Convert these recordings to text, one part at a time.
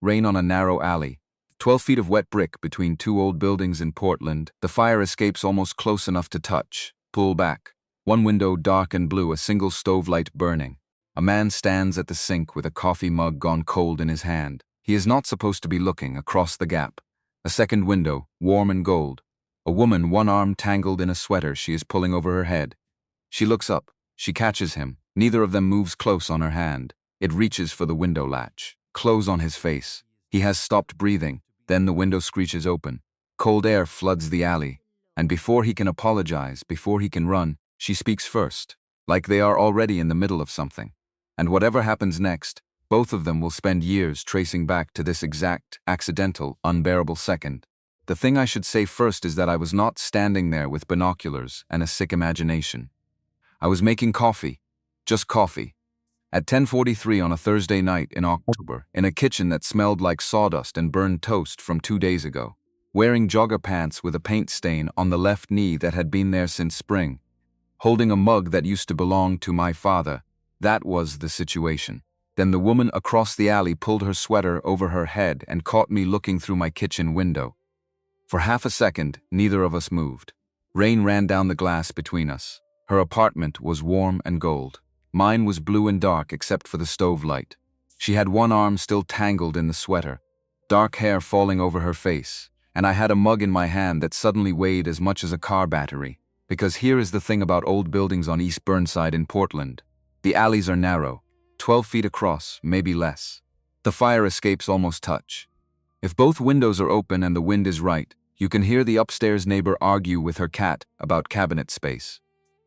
rain on a narrow alley. 12 feet of wet brick between two old buildings in Portland. The fire escapes almost close enough to touch. Pull back. One window dark and blue, a single stove light burning. A man stands at the sink with a coffee mug gone cold in his hand. He is not supposed to be looking across the gap. A second window, warm and gold. A woman, one arm tangled in a sweater she is pulling over her head. She looks up. She catches him. Neither of them moves close on her hand. It reaches for the window latch. Close on his face. He has stopped breathing. Then the window screeches open. Cold air floods the alley. And before he can apologize, before he can run, she speaks first, like they are already in the middle of something. And whatever happens next, both of them will spend years tracing back to this exact, accidental, unbearable second. The thing I should say first is that I was not standing there with binoculars and a sick imagination. I was making coffee. Just coffee. At 10:43 on a Thursday night in October, in a kitchen that smelled like sawdust and burned toast from 2 days ago. Wearing jogger pants with a paint stain on the left knee that had been there since spring. Holding a mug that used to belong to my father. That was the situation. Then the woman across the alley pulled her sweater over her head and caught me looking through my kitchen window. For half a second, neither of us moved. Rain ran down the glass between us. Her apartment was warm and gold. Mine was blue and dark except for the stove light. She had one arm still tangled in the sweater, dark hair falling over her face, and I had a mug in my hand that suddenly weighed as much as a car battery. Because here is the thing about old buildings on East Burnside in Portland. The alleys are narrow, 12 feet across, maybe less. The fire escapes almost touch. If both windows are open and the wind is right, you can hear the upstairs neighbor argue with her cat about cabinet space.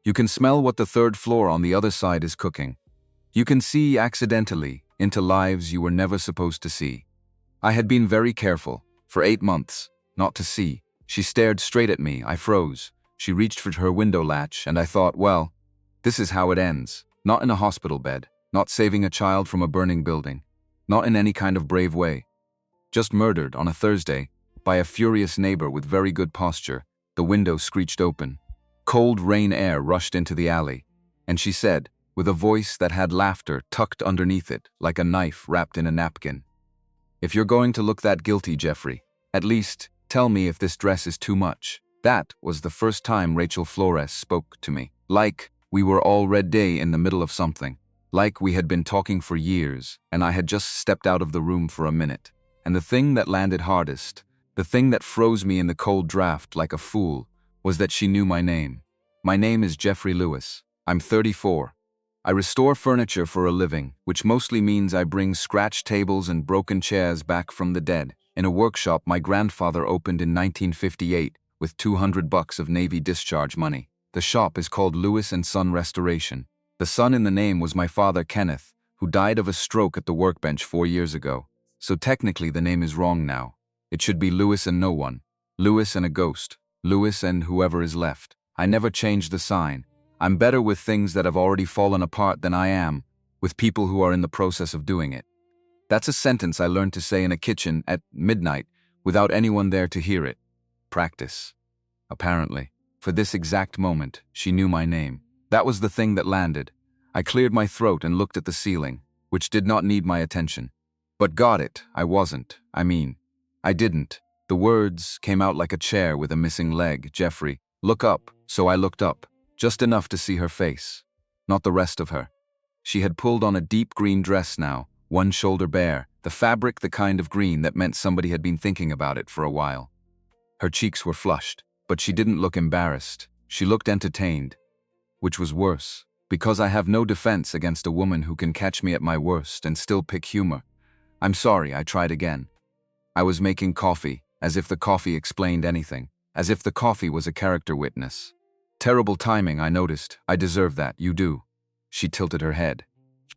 You can smell what the third floor on the other side is cooking. You can see accidentally into lives you were never supposed to see. I had been very careful, for 8 months, not to see. She stared straight at me. I froze. She reached for her window latch, and I thought, well, this is how it ends. Not in a hospital bed, not saving a child from a burning building, not in any kind of brave way. Just murdered on a Thursday by a furious neighbor with very good posture. The window screeched open. Cold rain air rushed into the alley, and she said, with a voice that had laughter tucked underneath it like a knife wrapped in a napkin, "If you're going to look that guilty, Jeffrey, at least tell me if this dress is too much." That was the first time Rachel Flores spoke to me. Like we were already in the middle of something. Like we had been talking for years, and I had just stepped out of the room for a minute. And the thing that landed hardest, the thing that froze me in the cold draft like a fool, was that she knew my name. My name is Jeffrey Lewis. I'm 34. I restore furniture for a living, which mostly means I bring scratched tables and broken chairs back from the dead, in a workshop my grandfather opened in 1958 with $200 of Navy discharge money. The shop is called Lewis & Son Restoration. The son in the name was my father Kenneth, who died of a stroke at the workbench 4 years ago. So technically the name is wrong now. It should be Lewis and no one. Lewis and a ghost. Lewis and whoever is left. I never changed the sign. I'm better with things that have already fallen apart than I am with people who are in the process of doing it. That's a sentence I learned to say in a kitchen at midnight without anyone there to hear it. Practice. Apparently, for this exact moment, she knew my name. That was the thing that landed. I cleared my throat and looked at the ceiling, which did not need my attention. But got it. I didn't. The words came out like a chair with a missing leg. Jeffrey, look up. So I looked up, just enough to see her face. Not the rest of her. She had pulled on a deep green dress now, one shoulder bare, the fabric the kind of green that meant somebody had been thinking about it for a while. Her cheeks were flushed, but she didn't look embarrassed. She looked entertained, which was worse, because I have no defense against a woman who can catch me at my worst and still pick humor. I'm sorry, I tried again. I was making coffee, as if the coffee explained anything, as if the coffee was a character witness. Terrible timing, I noticed. I deserve that, you do. She tilted her head.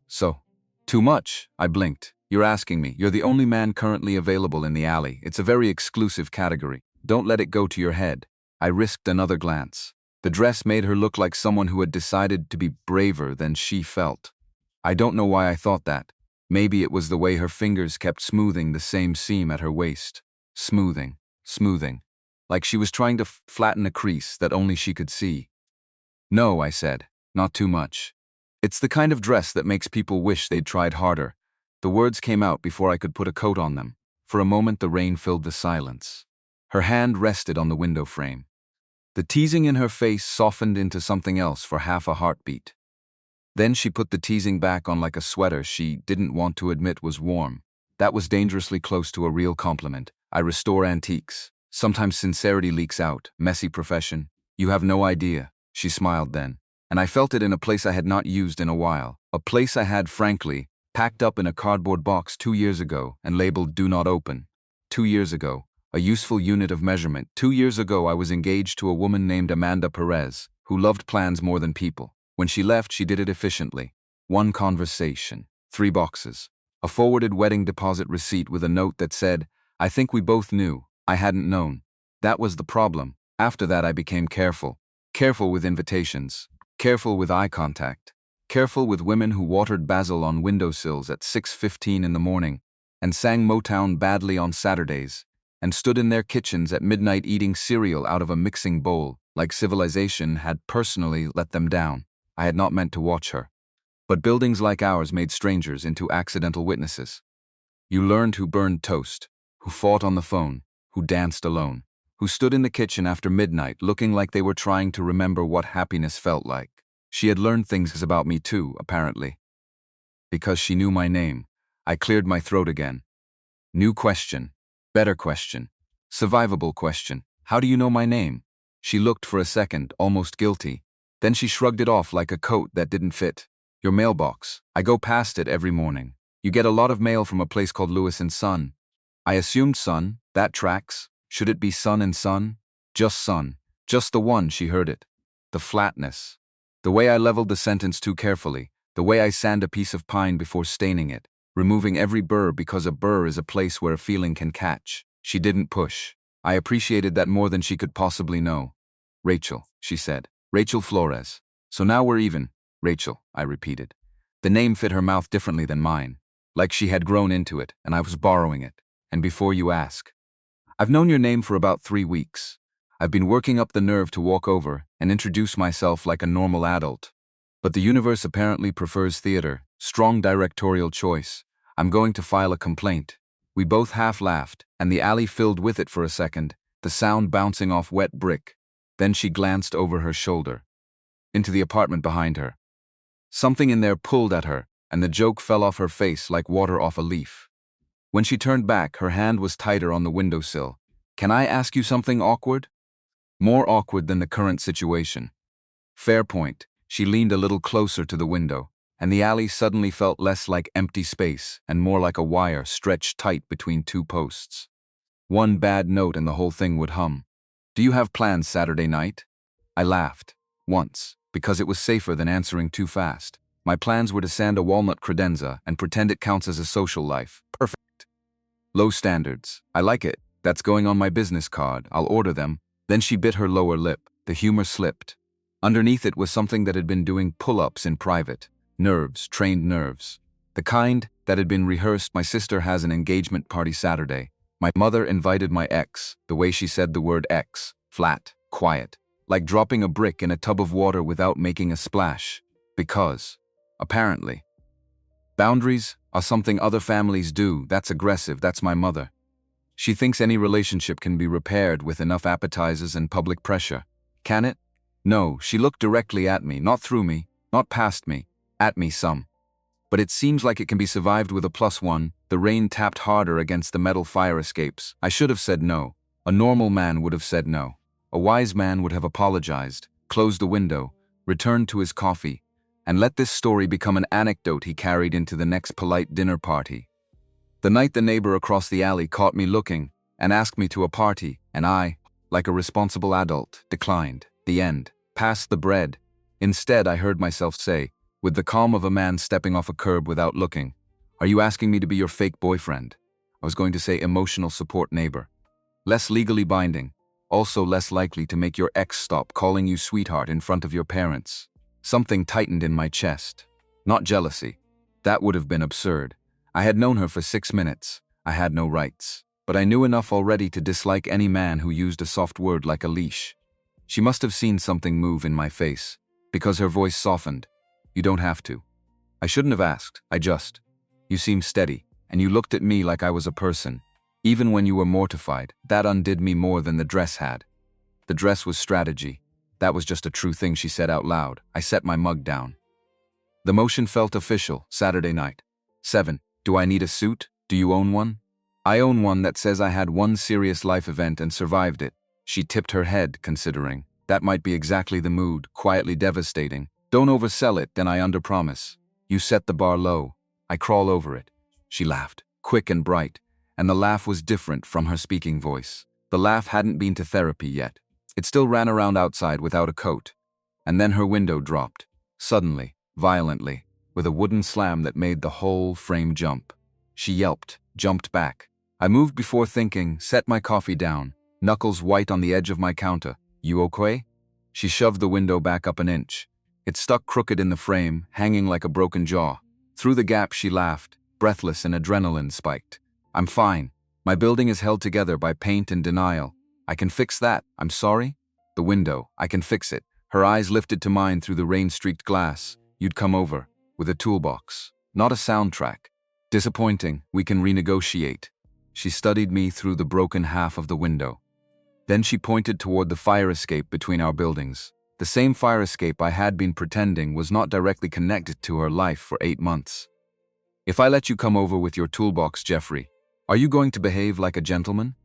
So, too much? I blinked. You're asking me. You're the only man currently available in the alley. It's a very exclusive category. Don't let it go to your head. I risked another glance. The dress made her look like someone who had decided to be braver than she felt. I don't know why I thought that. Maybe it was the way her fingers kept smoothing the same seam at her waist. Smoothing. Like she was trying to flatten a crease that only she could see. No, I said. Not too much. It's the kind of dress that makes people wish they'd tried harder. The words came out before I could put a coat on them. For a moment the rain filled the silence. Her hand rested on the window frame. The teasing in her face softened into something else for half a heartbeat. Then she put the teasing back on like a sweater she didn't want to admit was warm. That was dangerously close to a real compliment. I restore antiques. Sometimes sincerity leaks out. Messy profession. You have no idea. She smiled then. And I felt it in a place I had not used in a while. A place I had, frankly, packed up in a cardboard box 2 years ago and labeled "Do Not Open." 2 years ago. A useful unit of measurement. 2 years ago I was engaged to a woman named Amanda Perez, who loved plans more than people. When she left, she did it efficiently. 1 conversation. 3 boxes. A forwarded wedding deposit receipt with a note that said, "I think we both knew. I hadn't known." That was the problem. After that I became careful. Careful with invitations. Careful with eye contact. Careful with women who watered basil on windowsills at 6:15 in the morning, and sang Motown badly on Saturdays, and stood in their kitchens at midnight eating cereal out of a mixing bowl, like civilization had personally let them down. I had not meant to watch her. But buildings like ours made strangers into accidental witnesses. You learned who burned toast, who fought on the phone, who danced alone, who stood in the kitchen after midnight looking like they were trying to remember what happiness felt like. She had learned things about me too, apparently. Because she knew my name, I cleared my throat again. New question. Better question. Survivable question. How do you know my name? She looked for a second, almost guilty. Then she shrugged it off like a coat that didn't fit. Your mailbox. I go past it every morning. You get a lot of mail from a place called Lewis and Son. I assumed Son. That tracks. Should it be Son and Son? Just Son. Just the one. She heard it. The flatness. The way I leveled the sentence too carefully. The way I sand a piece of pine before staining it. Removing every burr because a burr is a place where a feeling can catch. She didn't push. I appreciated that more than she could possibly know. Rachel, she said. Rachel Flores. So now we're even. Rachel, I repeated. The name fit her mouth differently than mine. Like she had grown into it, and I was borrowing it. And before you ask. I've known your name for about 3 weeks. I've been working up the nerve to walk over and introduce myself like a normal adult. But the universe apparently prefers theater. Strong directorial choice. I'm going to file a complaint. We both half laughed, and the alley filled with it for a second, the sound bouncing off wet brick. Then she glanced over her shoulder. Into the apartment behind her. Something in there pulled at her, and the joke fell off her face like water off a leaf. When she turned back, her hand was tighter on the windowsill. Can I ask you something awkward? More awkward than the current situation. Fair point. She leaned a little closer to the window, and the alley suddenly felt less like empty space and more like a wire stretched tight between 2 posts. One bad note and the whole thing would hum. Do you have plans Saturday night? I laughed. Once, because it was safer than answering too fast. My plans were to sand a walnut credenza and pretend it counts as a social life. Perfect. Low standards. I like it. That's going on my business card. I'll order them. Then she bit her lower lip. The humor slipped. Underneath it was something that had been doing pull-ups in private. Nerves, trained nerves. The kind that had been rehearsed. My sister has an engagement party Saturday. My mother invited my ex. The way she said the word ex. Flat, quiet. Like dropping a brick in a tub of water without making a splash. Because, apparently. Boundaries are something other families do. That's aggressive. That's my mother. She thinks any relationship can be repaired with enough appetizers and public pressure. Can it? No, she looked directly at me, not through me, not past me, at me some. But it seems like it can be survived with a +1. The rain tapped harder against the metal fire escapes. I should have said no. A normal man would have said no. A wise man would have apologized, closed the window, returned to his coffee, and let this story become an anecdote he carried into the next polite dinner party. The night the neighbor across the alley caught me looking and asked me to a party, and I, like a responsible adult, declined. The end. Passed the bread. Instead, I heard myself say, with the calm of a man stepping off a curb without looking, "Are you asking me to be your fake boyfriend?" I was going to say emotional support neighbor. Less legally binding, also less likely to make your ex stop calling you sweetheart in front of your parents. Something tightened in my chest. Not jealousy. That would have been absurd. I had known her for 6 minutes. I had no rights. But I knew enough already to dislike any man who used a soft word like a leash. She must have seen something move in my face, because her voice softened. You don't have to. I shouldn't have asked. I just. You seemed steady, and you looked at me like I was a person. Even when you were mortified, that undid me more than the dress had. The dress was strategy. That was just a true thing she said out loud. I set my mug down. The motion felt official. Saturday night. 7. Do I need a suit? Do you own one? I own one that says I had one serious life event and survived it. She tipped her head, considering. That might be exactly the mood, quietly devastating. Don't oversell it, then I underpromise. You set the bar low. I crawl over it. She laughed, quick and bright, and the laugh was different from her speaking voice. The laugh hadn't been to therapy yet. It still ran around outside without a coat. And then her window dropped. Suddenly, violently, with a wooden slam that made the whole frame jump. She yelped, jumped back. I moved before thinking, set my coffee down, knuckles white on the edge of my counter. You okay? She shoved the window back up an inch. It stuck crooked in the frame, hanging like a broken jaw. Through the gap she laughed, breathless and adrenaline spiked. I'm fine. My building is held together by paint and denial. I can fix that. I'm sorry? The window. I can fix it. Her eyes lifted to mine through the rain-streaked glass. You'd come over. With a toolbox. Not a soundtrack. Disappointing. We can renegotiate. She studied me through the broken half of the window. Then she pointed toward the fire escape between our buildings. The same fire escape I had been pretending was not directly connected to her life for 8 months. If I let you come over with your toolbox, Jeffrey, are you going to behave like a gentleman?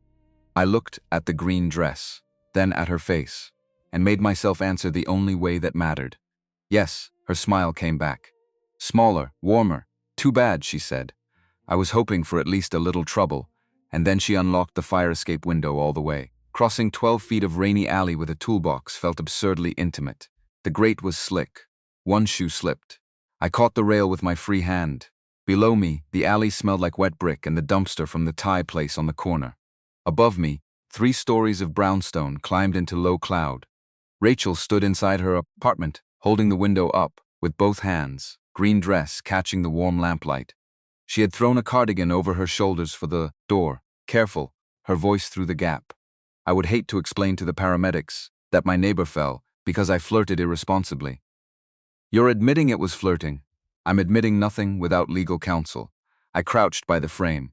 I looked at the green dress, then at her face, and made myself answer the only way that mattered. Yes, her smile came back. Smaller, warmer. Too bad, she said. I was hoping for at least a little trouble, and then she unlocked the fire escape window all the way. Crossing 12 feet of rainy alley with a toolbox felt absurdly intimate. The grate was slick. One shoe slipped. I caught the rail with my free hand. Below me, the alley smelled like wet brick and the dumpster from the Thai place on the corner. Above me, 3 stories of brownstone climbed into low cloud. Rachel stood inside her apartment, holding the window up, with both hands, green dress catching the warm lamplight. She had thrown a cardigan over her shoulders for the door. Careful, her voice through the gap. I would hate to explain to the paramedics that my neighbor fell because I flirted irresponsibly. You're admitting it was flirting. I'm admitting nothing without legal counsel. I crouched by the frame.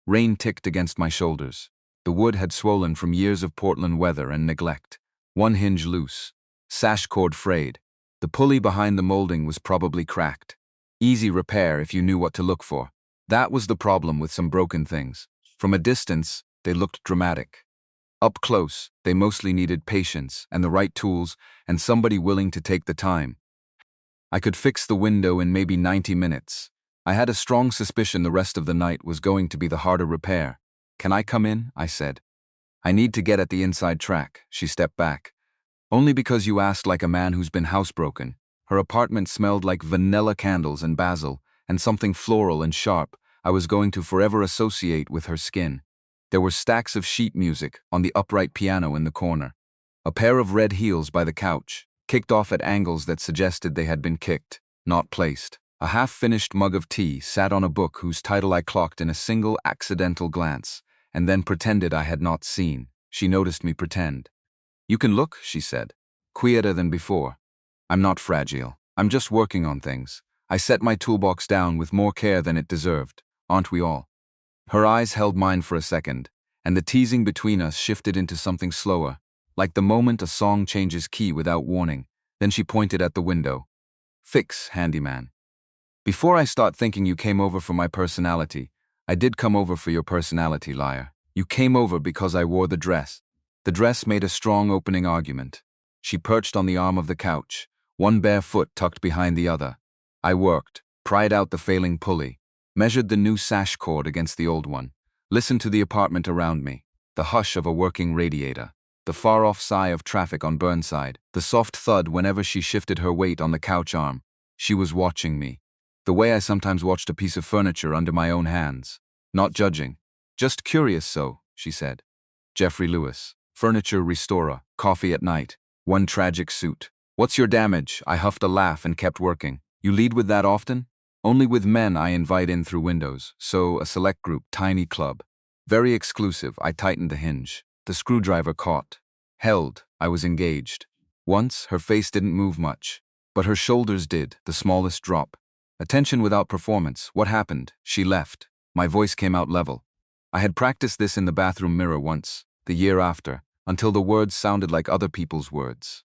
Rain ticked against my shoulders. The wood had swollen from years of Portland weather and neglect. One hinge loose. Sash cord frayed. The pulley behind the molding was probably cracked. Easy repair if you knew what to look for. That was the problem with some broken things. From a distance, they looked dramatic. Up close, they mostly needed patience and the right tools and somebody willing to take the time. I could fix the window in maybe 90 minutes. I had a strong suspicion the rest of the night was going to be the harder repair. Can I come in? I said. I need to get at the inside track. She stepped back. Only because you asked like a man who's been housebroken. Her apartment smelled like vanilla candles and basil, and something floral and sharp I was going to forever associate with her skin. There were stacks of sheet music on the upright piano in the corner. A pair of red heels by the couch, kicked off at angles that suggested they had been kicked, not placed. A half-finished mug of tea sat on a book whose title I clocked in a single accidental glance, and then pretended I had not seen. She noticed me pretend. You can look, she said, quieter than before. I'm not fragile. I'm just working on things. I set my toolbox down with more care than it deserved. Aren't we all? Her eyes held mine for a second, and the teasing between us shifted into something slower, like the moment a song changes key without warning. Then she pointed at the window. Fix, handyman. Before I start thinking you came over for my personality, I did come over for your personality, liar. You came over because I wore the dress. The dress made a strong opening argument. She perched on the arm of the couch, one bare foot tucked behind the other. I worked, pried out the failing pulley, measured the new sash cord against the old one, listened to the apartment around me, the hush of a working radiator, the far-off sigh of traffic on Burnside, the soft thud whenever she shifted her weight on the couch arm. She was watching me, the way I sometimes watched a piece of furniture under my own hands. Not judging, just curious so, she said. Jeffrey Lewis, furniture restorer, coffee at night, one tragic suit. What's your damage? I huffed a laugh and kept working. You lead with that often? Only with men I invite in through windows, so a select group, tiny club. Very exclusive. I tightened the hinge. The screwdriver caught. Held. I was engaged. Once, her face didn't move much, but her shoulders did, the smallest drop. Attention without performance. What happened? She left. My voice came out level. I had practiced this in the bathroom mirror once, the year after, until the words sounded like other people's words.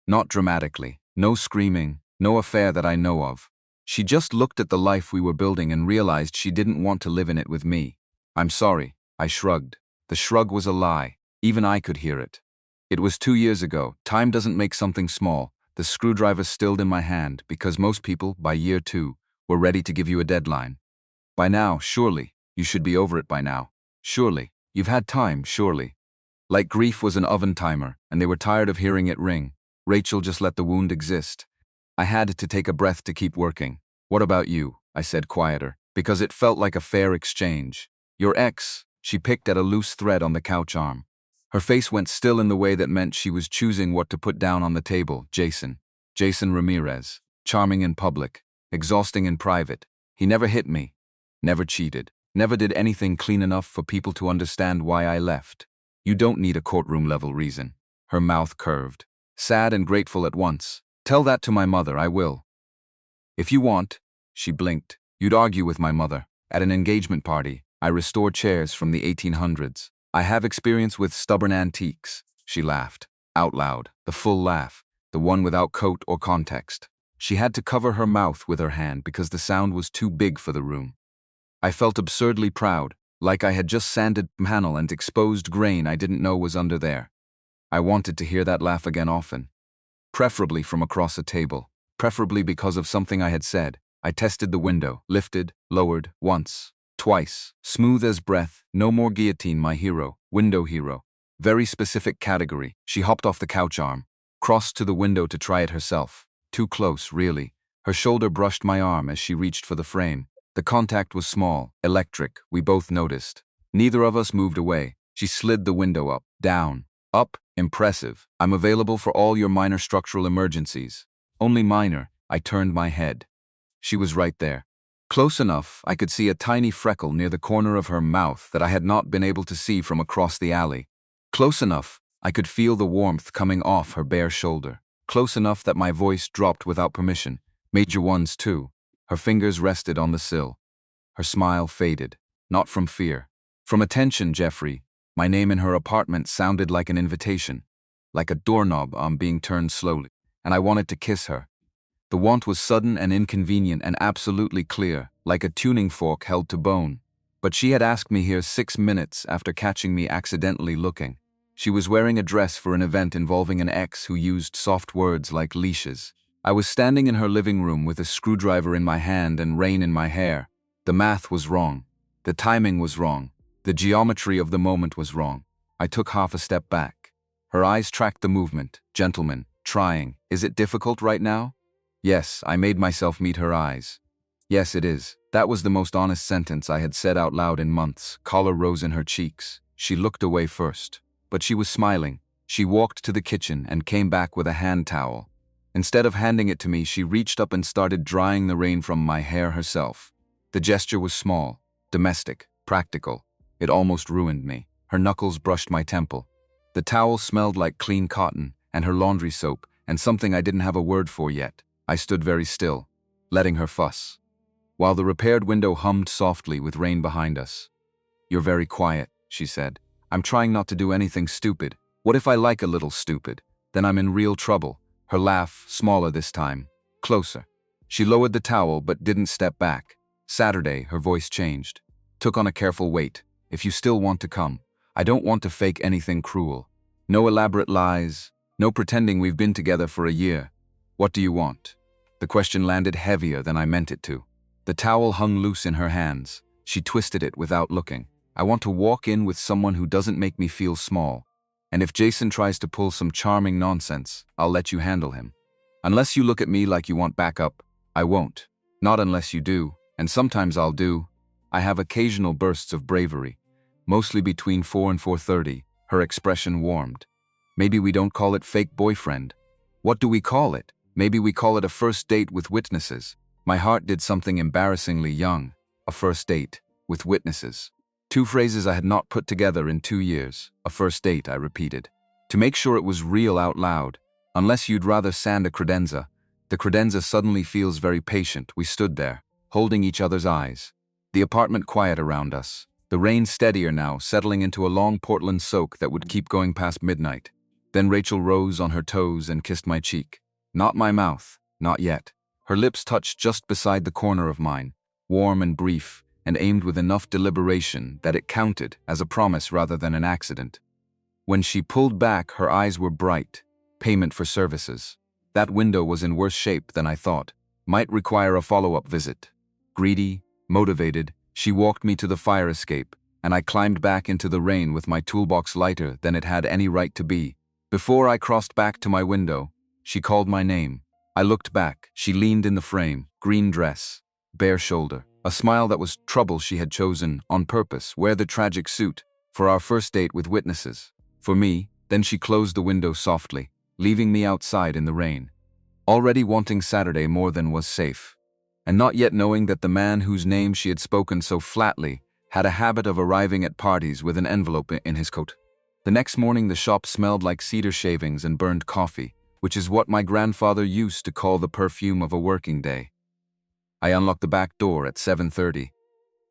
Not dramatically. No screaming. No affair that I know of. She just looked at the life we were building and realized she didn't want to live in it with me. I'm sorry. I shrugged. The shrug was a lie. Even I could hear it. It was 2 years ago. Time doesn't make something small. The screwdriver stilled in my hand because most people, by year 2, were ready to give you a deadline. By now, surely, you should be over it by now. Surely, you've had time, surely. Like grief was an oven timer, and they were tired of hearing it ring. Rachel just let the wound exist. I had to take a breath to keep working. What about you? I said quieter, because it felt like a fair exchange. Your ex, she picked at a loose thread on the couch arm. Her face went still in the way that meant she was choosing what to put down on the table. Jason. Jason Ramirez. Charming in public. Exhausting in private. He never hit me. Never cheated. Never did anything clean enough for people to understand why I left. You don't need a courtroom-level reason. Her mouth curved. Sad and grateful at once. Tell that to my mother, I will. If you want, she blinked, you'd argue with my mother. At an engagement party, I restore chairs from the 1800s. I have experience with stubborn antiques. She laughed, out loud, the full laugh, the one without coat or context. She had to cover her mouth with her hand because the sound was too big for the room. I felt absurdly proud, like I had just sanded panel and exposed grain I didn't know was under there. I wanted to hear that laugh again often. Preferably from across a table. Preferably because of something I had said. I tested the window, lifted, lowered, once, twice. Smooth as breath, no more guillotine, my hero, window hero. Very specific category. She hopped off the couch arm, crossed to the window to try it herself. Too close, really. Her shoulder brushed my arm as she reached for the frame. The contact was small, electric, we both noticed. Neither of us moved away. She slid the window up, down, up. Impressive. I'm available for all your minor structural emergencies. Only minor. I turned my head. She was right there. Close enough, I could see a tiny freckle near the corner of her mouth that I had not been able to see from across the alley. Close enough, I could feel the warmth coming off her bare shoulder. Close enough that my voice dropped without permission. Major ones, too. Her fingers rested on the sill. Her smile faded. Not from fear. From attention, Jeffrey. My name in her apartment sounded like an invitation, like a doorknob being turned slowly, and I wanted to kiss her. The want was sudden and inconvenient and absolutely clear, like a tuning fork held to bone. But she had asked me here 6 minutes after catching me accidentally looking. She was wearing a dress for an event involving an ex who used soft words like leashes. I was standing in her living room with a screwdriver in my hand and rain in my hair. The math was wrong. The timing was wrong. The geometry of the moment was wrong. I took half a step back. Her eyes tracked the movement. Gentlemen, trying. Is it difficult right now? Yes, I made myself meet her eyes. Yes, it is. That was the most honest sentence I had said out loud in months. Color rose in her cheeks. She looked away first. But she was smiling. She walked to the kitchen and came back with a hand towel. Instead of handing it to me, she reached up and started drying the rain from my hair herself. The gesture was small, domestic, practical. It almost ruined me. Her knuckles brushed my temple. The towel smelled like clean cotton, and her laundry soap, and something I didn't have a word for yet. I stood very still, letting her fuss, while the repaired window hummed softly with rain behind us. You're very quiet, she said. I'm trying not to do anything stupid. What if I like a little stupid? Then I'm in real trouble. Her laugh, smaller this time, closer. She lowered the towel but didn't step back. Saturday, her voice changed. Took on a careful weight. If you still want to come, I don't want to fake anything cruel. No elaborate lies, no pretending we've been together for a year. What do you want? The question landed heavier than I meant it to. The towel hung loose in her hands. She twisted it without looking. I want to walk in with someone who doesn't make me feel small. And if Jason tries to pull some charming nonsense, I'll let you handle him. Unless you look at me like you want backup, I won't. Not unless you do, and sometimes I'll do. I have occasional bursts of bravery. Mostly between 4 and 4:30, her expression warmed. Maybe we don't call it fake boyfriend. What do we call it? Maybe we call it a first date with witnesses. My heart did something embarrassingly young. A first date with witnesses. 2 phrases I had not put together in 2 years. A first date, I repeated. To make sure it was real out loud. Unless you'd rather sand a credenza, The credenza suddenly feels very patient. We stood there, holding each other's eyes. The apartment quiet around us. The rain steadier now, settling into a long Portland soak that would keep going past midnight. Then Rachel rose on her toes and kissed my cheek. Not my mouth, not yet. Her lips touched just beside the corner of mine, warm and brief, and aimed with enough deliberation that it counted as a promise rather than an accident. When she pulled back, her eyes were bright. Payment for services. That window was in worse shape than I thought. Might require a follow-up visit. Greedy, motivated, she walked me to the fire escape, and I climbed back into the rain with my toolbox lighter than it had any right to be. Before I crossed back to my window, she called my name. I looked back. She leaned in the frame, green dress, bare shoulder. A smile that was trouble she had chosen, on purpose, wear the tragic suit, for our first date with witnesses. For me, then she closed the window softly, leaving me outside in the rain. Already wanting Saturday more than was safe, and not yet knowing that the man whose name she had spoken so flatly had a habit of arriving at parties with an envelope in his coat. The next morning the shop smelled like cedar shavings and burned coffee, which is what my grandfather used to call the perfume of a working day. I unlocked the back door at 7:30.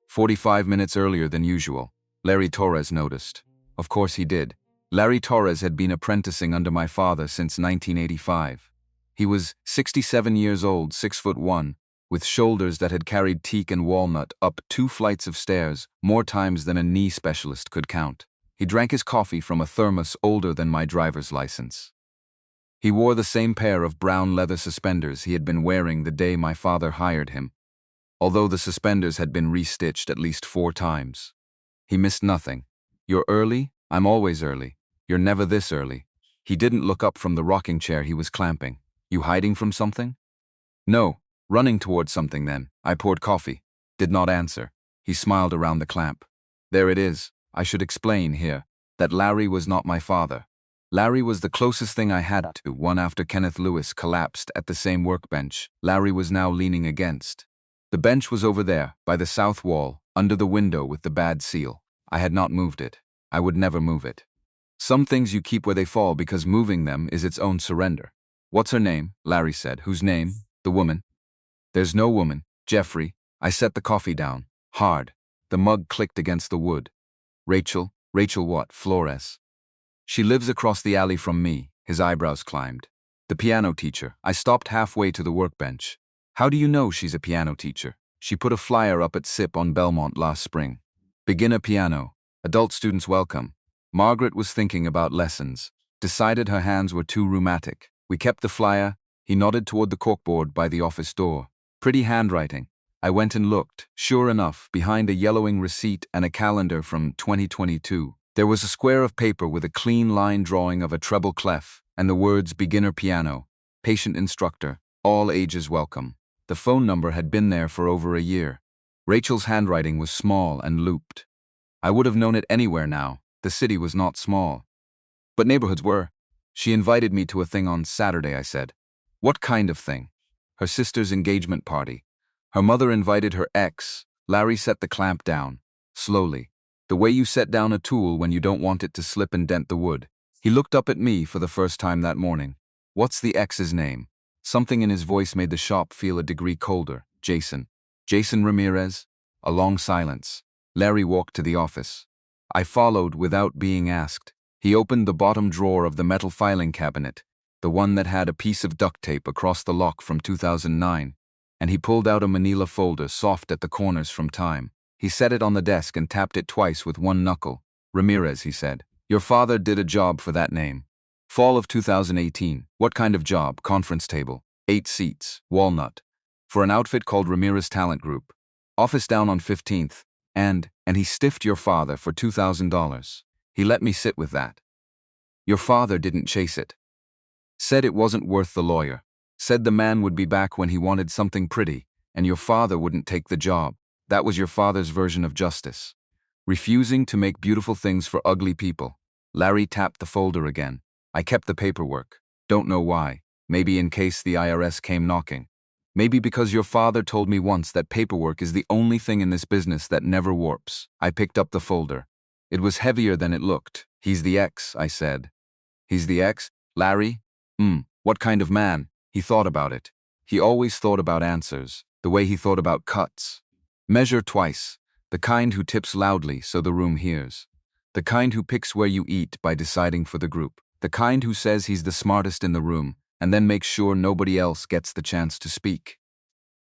45 minutes earlier than usual. Larry Torres noticed. Of course he did. Larry Torres had been apprenticing under my father since 1985. He was 67 years old, 6'1", with shoulders that had carried teak and walnut up 2 flights of stairs more times than a knee specialist could count. He drank his coffee from a thermos older than my driver's license. He wore the same pair of brown leather suspenders he had been wearing the day my father hired him, although the suspenders had been restitched at least 4 times. He missed nothing. "You're early? I'm always early. You're never this early." He didn't look up from the rocking chair he was clamping. "You hiding from something?" "No, running towards something then." I poured coffee. Did not answer. He smiled around the clamp. "There it is. I should explain here that Larry was not my father. Larry was the closest thing I had to one after Kenneth Lewis collapsed at the same workbench Larry was now leaning against. The bench was over there, by the south wall, under the window with the bad seal. I had not moved it. I would never move it. Some things you keep where they fall because moving them is its own surrender. "What's her name?" Larry said. "Whose name?" "The woman." "There's no woman. Jeffrey." I set the coffee down. Hard. The mug clicked against the wood. "Rachel." "Rachel what?" "Flores." "She lives across the alley from me." His eyebrows climbed. "The piano teacher." I stopped halfway to the workbench. "How do you know she's a piano teacher?" "She put a flyer up at SIP on Belmont last spring. Beginner piano. Adult students welcome." Margaret was thinking about lessons. Decided her hands were too rheumatic. We kept the flyer. He nodded toward the corkboard by the office door. "Pretty handwriting." I went and looked. Sure enough, behind a yellowing receipt and a calendar from 2022, there was a square of paper with a clean line drawing of a treble clef and the words "Beginner piano, patient instructor, all ages welcome." The phone number had been there for over a year. Rachel's handwriting was small and looped. I would have known it anywhere now. The city was not small. But neighborhoods were. "She invited me to a thing on Saturday," I said. "What kind of thing?" "Her sister's engagement party. Her mother invited her ex." Larry set the clamp down. Slowly. The way you set down a tool when you don't want it to slip and dent the wood. He looked up at me for the first time that morning. "What's the ex's name?" Something in his voice made the shop feel a degree colder. "Jason." "Jason Ramirez?" A long silence. Larry walked to the office. I followed without being asked. He opened the bottom drawer of the metal filing cabinet, the one that had a piece of duct tape across the lock from 2009, and he pulled out a manila folder soft at the corners from time. He set it on the desk and tapped it twice with one knuckle. "Ramirez," he said. "Your father did a job for that name. Fall of 2018. What kind of job?" "Conference table. 8 seats. Walnut. For an outfit called Ramirez Talent Group. Office down on 15th. And he stiffed your father for $2,000. He let me sit with that. Your father didn't chase it. Said it wasn't worth the lawyer. Said the man would be back when he wanted something pretty, and your father wouldn't take the job. That was your father's version of justice. Refusing to make beautiful things for ugly people." Larry tapped the folder again. "I kept the paperwork. Don't know why. Maybe in case the IRS came knocking. Maybe because your father told me once that paperwork is the only thing in this business that never warps." I picked up the folder. It was heavier than it looked. "He's the ex," I said. "He's the ex? Larry? What kind of man?" He thought about it. He always thought about answers, the way he thought about cuts. Measure twice, the kind who tips loudly so the room hears. The kind who picks where you eat by deciding for the group. The kind who says he's the smartest in the room and then makes sure nobody else gets the chance to speak.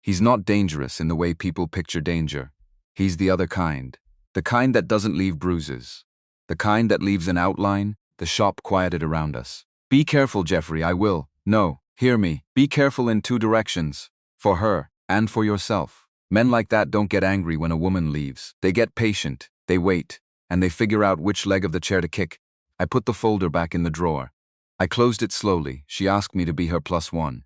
He's not dangerous in the way people picture danger. He's the other kind. The kind that doesn't leave bruises. The kind that leaves an outline, the shop quieted around us. Be careful, Jeffrey, I will. No, hear me. Be careful in two directions. For her, and for yourself. Men like that don't get angry when a woman leaves. They get patient, they wait, and they figure out which leg of the chair to kick. I put the folder back in the drawer. I closed it slowly. She asked me to be her +1.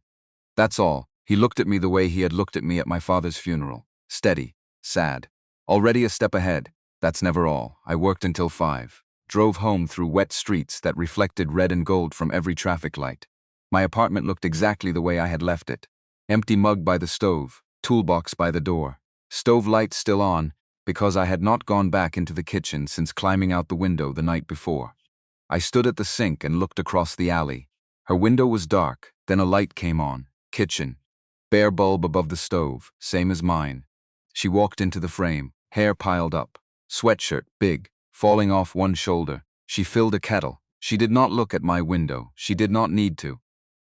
That's all. He looked at me the way he had looked at me at my father's funeral. Steady, sad. Already a step ahead. That's never all. I worked until 5. Drove home through wet streets that reflected red and gold from every traffic light. My apartment looked exactly the way I had left it. Empty mug by the stove, toolbox by the door. Stove light still on, because I had not gone back into the kitchen since climbing out the window the night before. I stood at the sink and looked across the alley. Her window was dark, then a light came on. Kitchen. Bare bulb above the stove, same as mine. She walked into the frame, hair piled up. Sweatshirt, big, falling off one shoulder. She filled a kettle. She did not look at my window. She did not need to.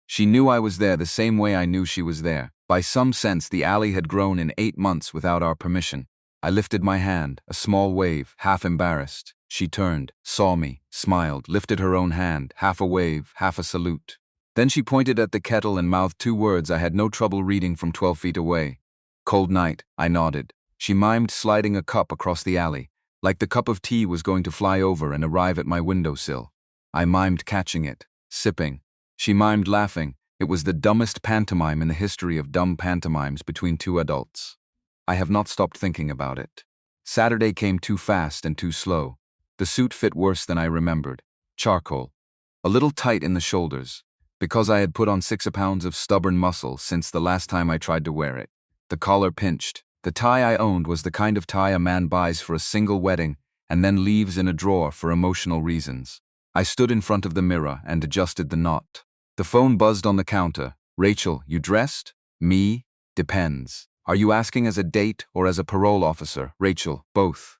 She knew I was there the same way I knew she was there. By some sense, the alley had grown in 8 months without our permission. I lifted my hand, a small wave, half embarrassed. She turned, saw me, smiled, lifted her own hand, half a wave, half a salute. Then she pointed at the kettle and mouthed 2 words I had no trouble reading from 12 feet away. Cold night, I nodded. She mimed sliding a cup across the alley, like the cup of tea was going to fly over and arrive at my windowsill. I mimed catching it, sipping. She mimed laughing. It was the dumbest pantomime in the history of dumb pantomimes between 2 adults. I have not stopped thinking about it. Saturday came too fast and too slow. The suit fit worse than I remembered. Charcoal. A little tight in the shoulders, because I had put on 6 pounds of stubborn muscle since the last time I tried to wear it. The collar pinched. The tie I owned was the kind of tie a man buys for a single wedding and then leaves in a drawer for emotional reasons. I stood in front of the mirror and adjusted the knot. The phone buzzed on the counter. Rachel, you dressed? Me? Depends. Are you asking as a date or as a parole officer? Rachel, both.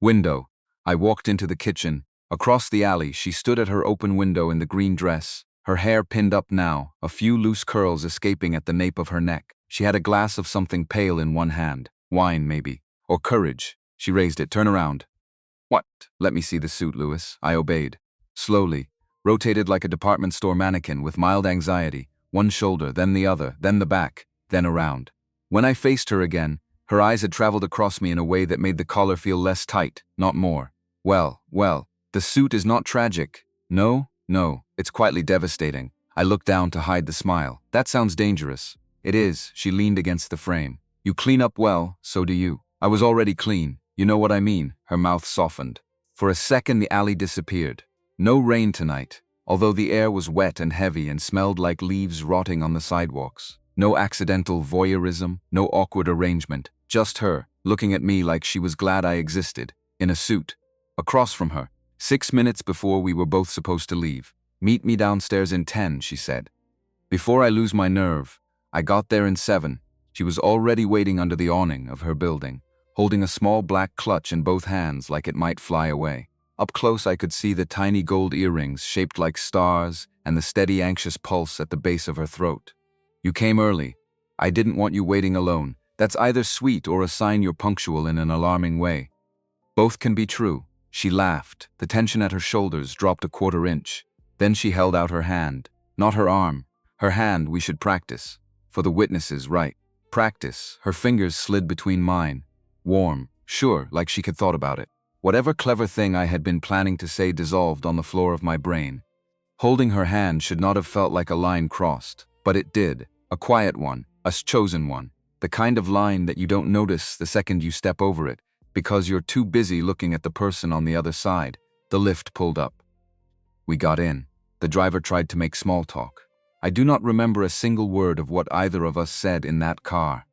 Window. I walked into the kitchen. Across the alley, she stood at her open window in the green dress, her hair pinned up now, a few loose curls escaping at the nape of her neck. She had a glass of something pale in one hand. Wine, maybe. Or courage. She raised it. Turn around. What? Let me see the suit, Louis. I obeyed. Slowly. Rotated like a department store mannequin with mild anxiety. One shoulder, then the other, then the back, then around. When I faced her again, her eyes had traveled across me in a way that made the collar feel less tight, not more. Well, the suit is not tragic. No, it's quietly devastating. I looked down to hide the smile. That sounds dangerous. It is. She leaned against the frame. You clean up well, so do you. I was already clean. You know what I mean. Her mouth softened. For a second the alley disappeared. No rain tonight, although the air was wet and heavy and smelled like leaves rotting on the sidewalks. No accidental voyeurism, no awkward arrangement. Just her, looking at me like she was glad I existed, in a suit. Across from her, 6 minutes before we were both supposed to leave. Meet me downstairs in 10, she said. Before I lose my nerve, I got there in 7. She was already waiting under the awning of her building, holding a small black clutch in both hands like it might fly away. Up close I could see the tiny gold earrings shaped like stars and the steady anxious pulse at the base of her throat. You came early. I didn't want you waiting alone. That's either sweet or a sign you're punctual in an alarming way. Both can be true. She laughed. The tension at her shoulders dropped a 1/4 inch. Then she held out her hand. Not her arm. Her hand. We should practice. For the witnesses, right. Practice. Her fingers slid between mine. Warm. Sure, like she had thought about it. Whatever clever thing I had been planning to say dissolved on the floor of my brain. Holding her hand should not have felt like a line crossed, but it did. A quiet one, a chosen one. The kind of line that you don't notice the second you step over it, because you're too busy looking at the person on the other side. The lift pulled up. We got in. The driver tried to make small talk. I do not remember a single word of what either of us said in that car.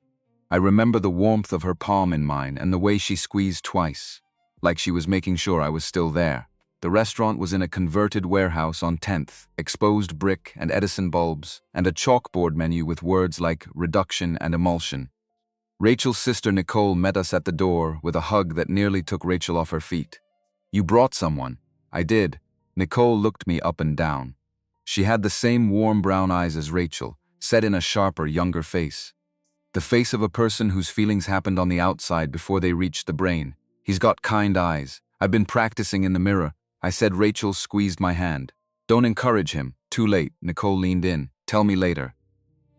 I remember the warmth of her palm in mine and the way she squeezed twice, like she was making sure I was still there. The restaurant was in a converted warehouse on 10th, exposed brick and Edison bulbs, and a chalkboard menu with words like reduction and emulsion. Rachel's sister Nicole met us at the door with a hug that nearly took Rachel off her feet. "You brought someone." "I did." Nicole looked me up and down. She had the same warm brown eyes as Rachel, set in a sharper, younger face. The face of a person whose feelings happened on the outside before they reached the brain. "He's got kind eyes. I've been practicing in the mirror," I said. Rachel squeezed my hand. "Don't encourage him." "Too late." Nicole leaned in. "Tell me later.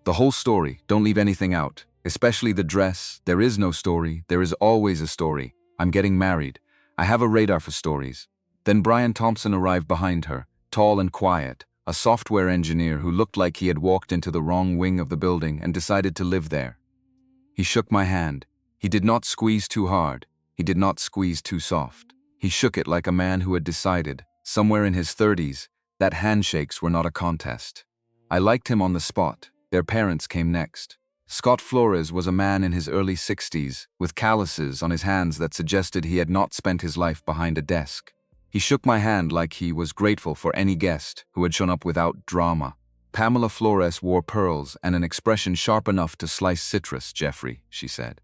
The whole story. Don't leave anything out. Especially the dress. There is no story. There is always a story. I'm getting married. I have a radar for stories." Then Brian Thompson arrived behind her, tall and quiet, a software engineer who looked like he had walked into the wrong wing of the building and decided to live there. He shook my hand. He did not squeeze too hard. He did not squeeze too soft. He shook it like a man who had decided, somewhere in his 30s, that handshakes were not a contest. I liked him on the spot. Their parents came next. Scott Flores was a man in his early 60s, with calluses on his hands that suggested he had not spent his life behind a desk. He shook my hand like he was grateful for any guest who had shown up without drama. "Pamela Flores wore pearls and an expression sharp enough to slice citrus, Jeffrey," she said.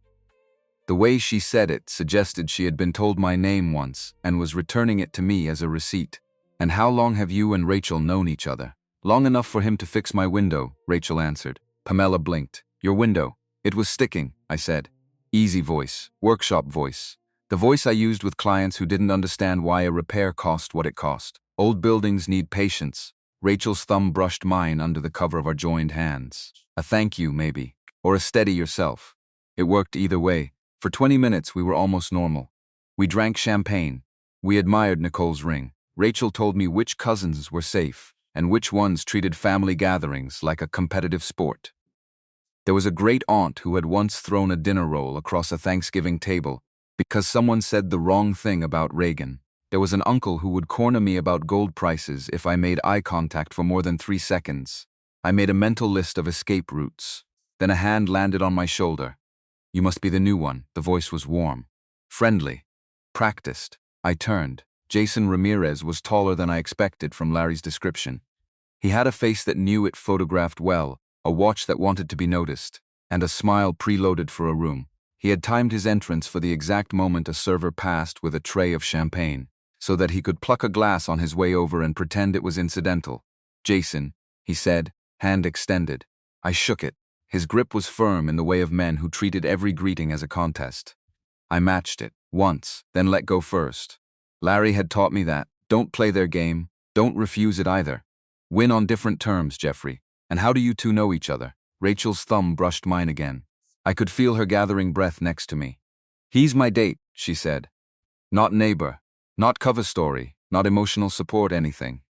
The way she said it suggested she had been told my name once and was returning it to me as a receipt. "And how long have you and Rachel known each other?" "Long enough for him to fix my window," Rachel answered. Pamela blinked. "Your window." "It was sticking," I said. Easy voice, workshop voice. The voice I used with clients who didn't understand why a repair cost what it cost. Old buildings need patience. Rachel's thumb brushed mine under the cover of our joined hands. "A thank you, maybe. Or a steady yourself." It worked either way. For 20 minutes we were almost normal. We drank champagne. We admired Nicole's ring. Rachel told me which cousins were safe and which ones treated family gatherings like a competitive sport. There was a great aunt who had once thrown a dinner roll across a Thanksgiving table because someone said the wrong thing about Reagan. There was an uncle who would corner me about gold prices if I made eye contact for more than 3 seconds. I made a mental list of escape routes. Then a hand landed on my shoulder. "You must be the new one." The voice was warm, friendly, practiced. I turned. Jason Ramirez was taller than I expected from Larry's description. He had a face that knew it photographed well, a watch that wanted to be noticed, and a smile preloaded for a room. He had timed his entrance for the exact moment a server passed with a tray of champagne, so that he could pluck a glass on his way over and pretend it was incidental. "Jason," he said, hand extended. I shook it. His grip was firm in the way of men who treated every greeting as a contest. I matched it, once, then let go first. Larry had taught me that. Don't play their game, don't refuse it either. Win on different terms, Jeffrey. "And how do you two know each other?" Rachel's thumb brushed mine again. I could feel her gathering breath next to me. "He's my date," she said. "Not neighbor, not cover story, not emotional support, anything."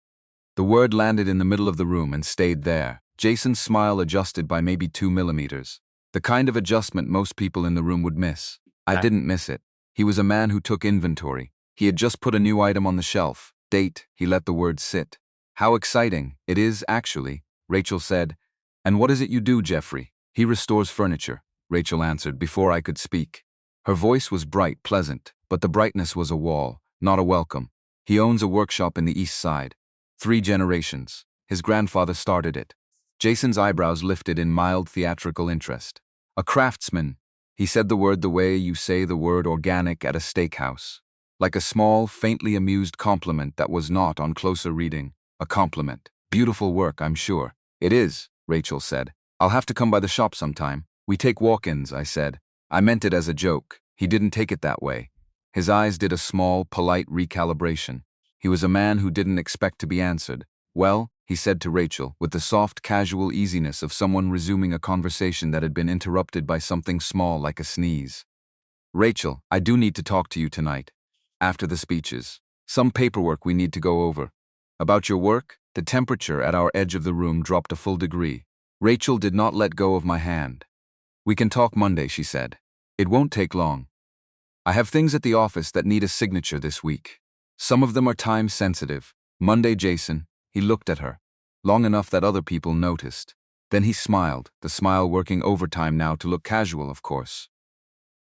The word landed in the middle of the room and stayed there. Jason's smile adjusted by maybe 2 millimeters. The kind of adjustment most people in the room would miss. I didn't miss it. He was a man who took inventory. He had just put a new item on the shelf. Date, he let the word sit. "How exciting. It is, actually," Rachel said. "And what is it you do, Jeffrey?" "He restores furniture," Rachel answered before I could speak. Her voice was bright, pleasant, but the brightness was a wall, not a welcome. "He owns a workshop in the East Side. 3 generations. His grandfather started it." Jason's eyebrows lifted in mild theatrical interest. "A craftsman." He said the word the way you say the word organic at a steakhouse. Like a small, faintly amused compliment that was not, on closer reading, a compliment. "Beautiful work, I'm sure." "It is," Rachel said. "I'll have to come by the shop sometime." "We take walk-ins," I said. I meant it as a joke. He didn't take it that way. His eyes did a small, polite recalibration. He was a man who didn't expect to be answered. "Well," he said to Rachel, with the soft, casual easiness of someone resuming a conversation that had been interrupted by something small like a sneeze. "Rachel, I do need to talk to you tonight. After the speeches. Some paperwork we need to go over." "About your work?" The temperature at our edge of the room dropped a full degree. Rachel did not let go of my hand. "We can talk Monday," she said. "It won't take long. I have things at the office that need a signature this week. Some of them are time-sensitive. Monday, Jason." He looked at her, long enough that other people noticed. Then he smiled, the smile working overtime now to look casual, of course.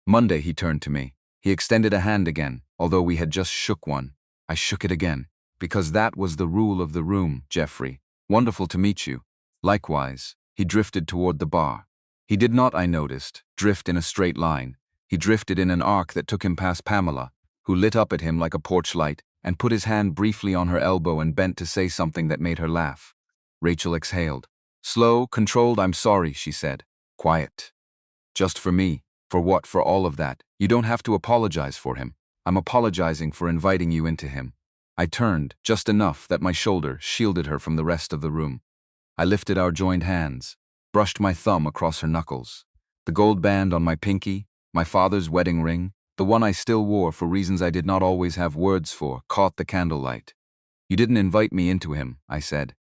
"Monday," he turned to me. He extended a hand again, although we had just shook one. I shook it again. Because that was the rule of the room, Jeffrey. Wonderful to meet you. Likewise. He drifted toward the bar. He did not, I noticed, drift in a straight line. He drifted in an arc that took him past Pamela, who lit up at him like a porch light, and put his hand briefly on her elbow and bent to say something that made her laugh. Rachel exhaled. Slow, controlled, I'm sorry, she said. Quiet. Just for me. For what? For all of that. You don't have to apologize for him. I'm apologizing for inviting you into him. I turned, just enough that my shoulder shielded her from the rest of the room. I lifted our joined hands, brushed my thumb across her knuckles. The gold band on my pinky, my father's wedding ring, the one I still wore for reasons I did not always have words for, caught the candlelight. You didn't invite me into him, I said.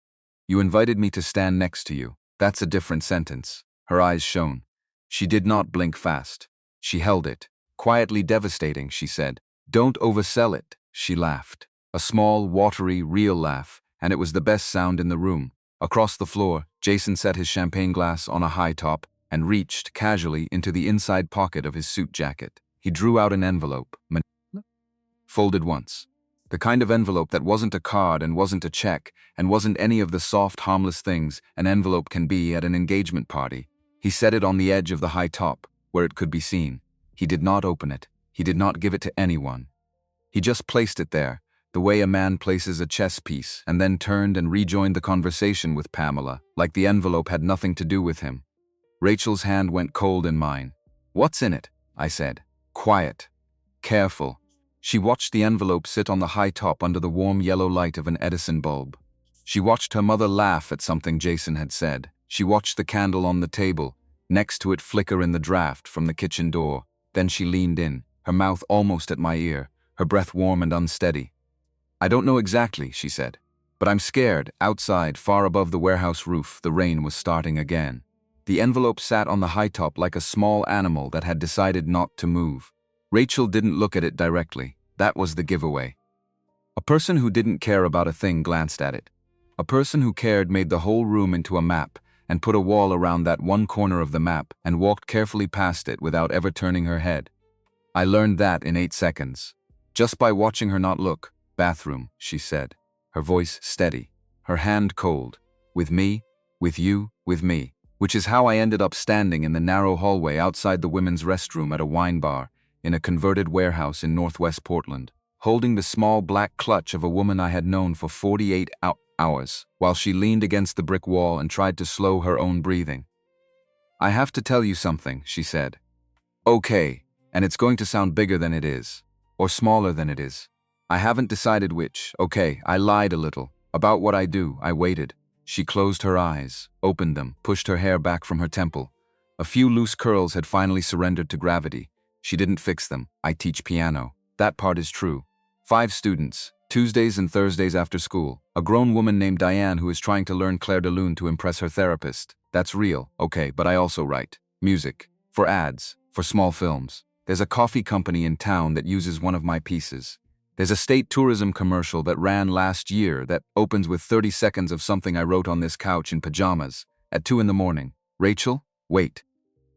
You invited me to stand next to you. That's a different sentence. Her eyes shone. She did not blink fast. She held it. Quietly devastating, she said. Don't oversell it, she laughed. A small, watery, real laugh, and it was the best sound in the room. Across the floor, Jason set his champagne glass on a high top and reached, casually, into the inside pocket of his suit jacket. He drew out an envelope, folded once. The kind of envelope that wasn't a card and wasn't a check and wasn't any of the soft, harmless things an envelope can be at an engagement party. He set it on the edge of the high top, where it could be seen. He did not open it. He did not give it to anyone. He just placed it there, the way a man places a chess piece, and then turned and rejoined the conversation with Pamela, like the envelope had nothing to do with him. Rachel's hand went cold in mine. What's in it? I said. Quiet. Careful. She watched the envelope sit on the high top under the warm yellow light of an Edison bulb. She watched her mother laugh at something Jason had said. She watched the candle on the table, next to it flicker in the draft from the kitchen door. Then she leaned in, her mouth almost at my ear, her breath warm and unsteady. I don't know exactly, she said, but I'm scared. Outside, far above the warehouse roof, the rain was starting again. The envelope sat on the high top like a small animal that had decided not to move. Rachel didn't look at it directly. That was the giveaway. A person who didn't care about a thing glanced at it. A person who cared made the whole room into a map and put a wall around that one corner of the map and walked carefully past it without ever turning her head. I learned that in 8 seconds. Just by watching her not look. Bathroom, she said, her voice steady, her hand cold. With me, with you, with me. Which is how I ended up standing in the narrow hallway outside the women's restroom at a wine bar in a converted warehouse in northwest Portland, holding the small black clutch of a woman I had known for 48 hours, while she leaned against the brick wall and tried to slow her own breathing. I have to tell you something, she said. Okay, and it's going to sound bigger than it is, or smaller than it is. I haven't decided which. Okay, I lied a little. About what I do, I waited. She closed her eyes, opened them, pushed her hair back from her temple. A few loose curls had finally surrendered to gravity. She didn't fix them. I teach piano. That part is true. 5 students, Tuesdays and Thursdays after school. A grown woman named Diane who is trying to learn Clair de Lune to impress her therapist. That's real, okay, but I also write music. For ads, for small films. There's a coffee company in town that uses one of my pieces. There's a state tourism commercial that ran last year that opens with 30 seconds of something I wrote on this couch in pajamas at 2 in the morning. Rachel, wait.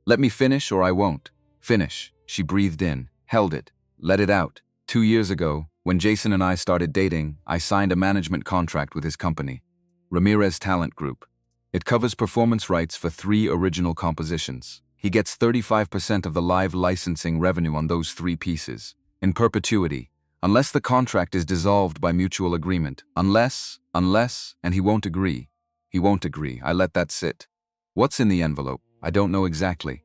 Let me finish or I won't. Finish. She breathed in, held it, let it out. 2 years ago, when Jason and I started dating, I signed a management contract with his company, Ramirez Talent Group. It covers performance rights for 3 original compositions. He gets 35% of the live licensing revenue on those 3 pieces, in perpetuity, unless the contract is dissolved by mutual agreement. Unless, and he won't agree. He won't agree. I let that sit. What's in the envelope? I don't know exactly.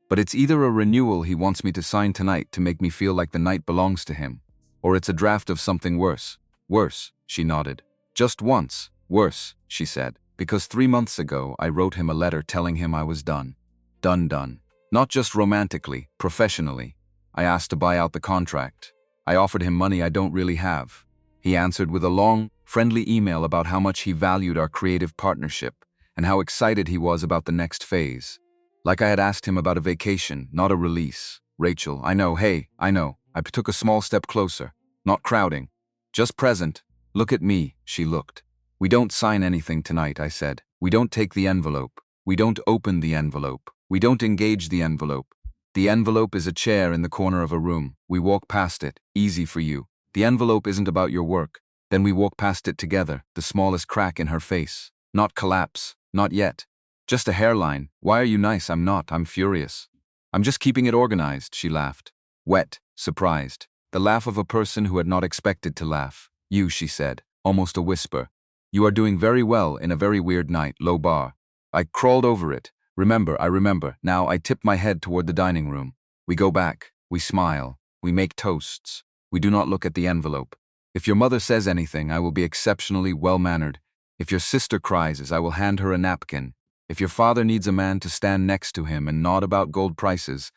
But it's either a renewal he wants me to sign tonight to make me feel like the night belongs to him, or it's a draft of something worse. Worse, she nodded. Just once. Worse, she said, because 3 months ago I wrote him a letter telling him I was done. Done. Not just romantically, professionally. I asked to buy out the contract. I offered him money I don't really have. He answered with a long, friendly email about how much he valued our creative partnership and how excited he was about the next phase. Like I had asked him about a vacation, not a release. Rachel, I know, hey, I know. I took a small step closer. Not crowding. Just present. Look at me, she looked. We don't sign anything tonight, I said. We don't take the envelope. We don't open the envelope. We don't engage the envelope. The envelope is a chair in the corner of a room. We walk past it. Easy for you. The envelope isn't about your work. Then we walk past it together, the smallest crack in her face. Not collapse, not yet. Just a hairline. Why are you nice? I'm not, I'm furious. I'm just keeping it organized, she laughed. Wet, surprised. The laugh of a person who had not expected to laugh. You, she said, almost a whisper. You are doing very well in a very weird night, low bar. I crawled over it. I remember. Now I tip my head toward the dining room. We go back. We smile. We make toasts. We do not look at the envelope. If your mother says anything, I will be exceptionally well-mannered. If your sister cries, I will hand her a napkin. If your father needs a man to stand next to him and nod about gold prices,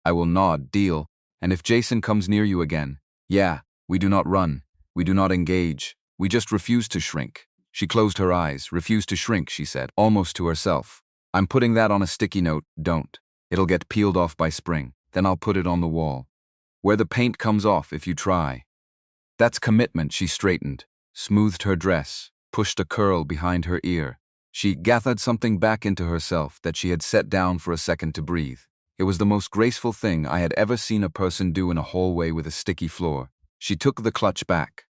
I will nod, deal. And if Jason comes near you again, yeah, we do not run. We do not engage. We just refuse to shrink. She closed her eyes. Refuse to shrink, she said, almost to herself. I'm putting that on a sticky note, don't. It'll get peeled off by spring. Then I'll put it on the wall. Where the paint comes off if you try. That's commitment, she straightened, smoothed her dress, pushed a curl behind her ear. She gathered something back into herself that she had set down for a second to breathe. It was the most graceful thing I had ever seen a person do in a hallway with a sticky floor. She took the clutch back,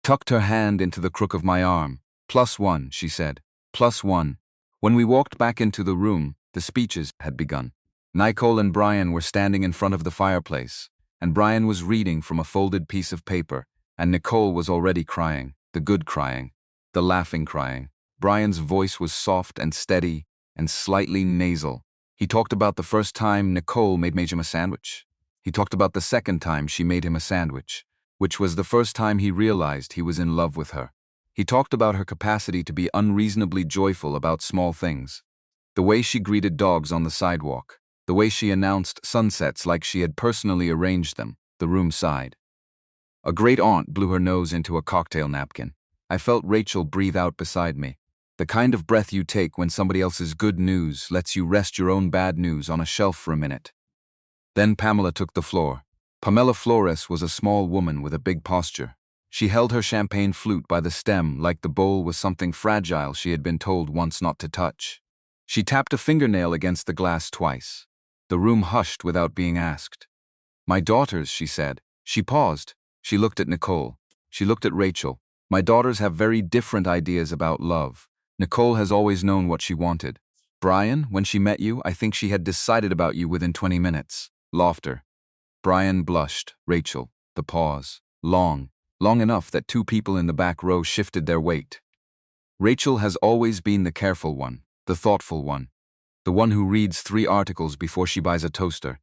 tucked her hand into the crook of my arm. +1, she said. +1. When we walked back into the room, the speeches had begun. Nicole and Brian were standing in front of the fireplace, and Brian was reading from a folded piece of paper, and Nicole was already crying, the good crying, the laughing crying. Brian's voice was soft and steady and slightly nasal. He talked about the first time Nicole made him a sandwich. He talked about the second time she made him a sandwich, which was the first time he realized he was in love with her. He talked about her capacity to be unreasonably joyful about small things. The way she greeted dogs on the sidewalk. The way she announced sunsets like she had personally arranged them. The room sighed. A great aunt blew her nose into a cocktail napkin. I felt Rachel breathe out beside me. The kind of breath you take when somebody else's good news lets you rest your own bad news on a shelf for a minute. Then Pamela took the floor. Pamela Flores was a small woman with a big posture. She held her champagne flute by the stem like the bowl was something fragile she had been told once not to touch. She tapped a fingernail against the glass twice. The room hushed without being asked. My daughters, she said. She paused. She looked at Nicole. She looked at Rachel. My daughters have very different ideas about love. Nicole has always known what she wanted. Brian, when she met you, I think she had decided about you within 20 minutes. Laughter. Brian blushed. Rachel. The pause. Long enough that two people in the back row shifted their weight. Rachel has always been the careful one, the thoughtful one, the one who reads 3 articles before she buys a toaster.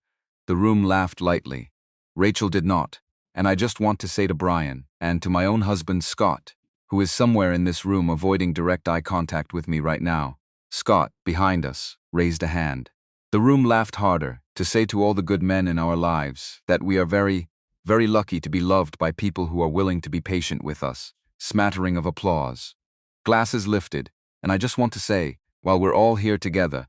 The room laughed lightly. Rachel did not, and I just want to say to Brian, and to my own husband Scott, who is somewhere in this room avoiding direct eye contact with me right now. Scott, behind us, raised a hand. The room laughed harder, to say to all the good men in our lives that we are very, very lucky to be loved by people who are willing to be patient with us. Smattering of applause. Glasses lifted, and I just want to say, while we're all here together,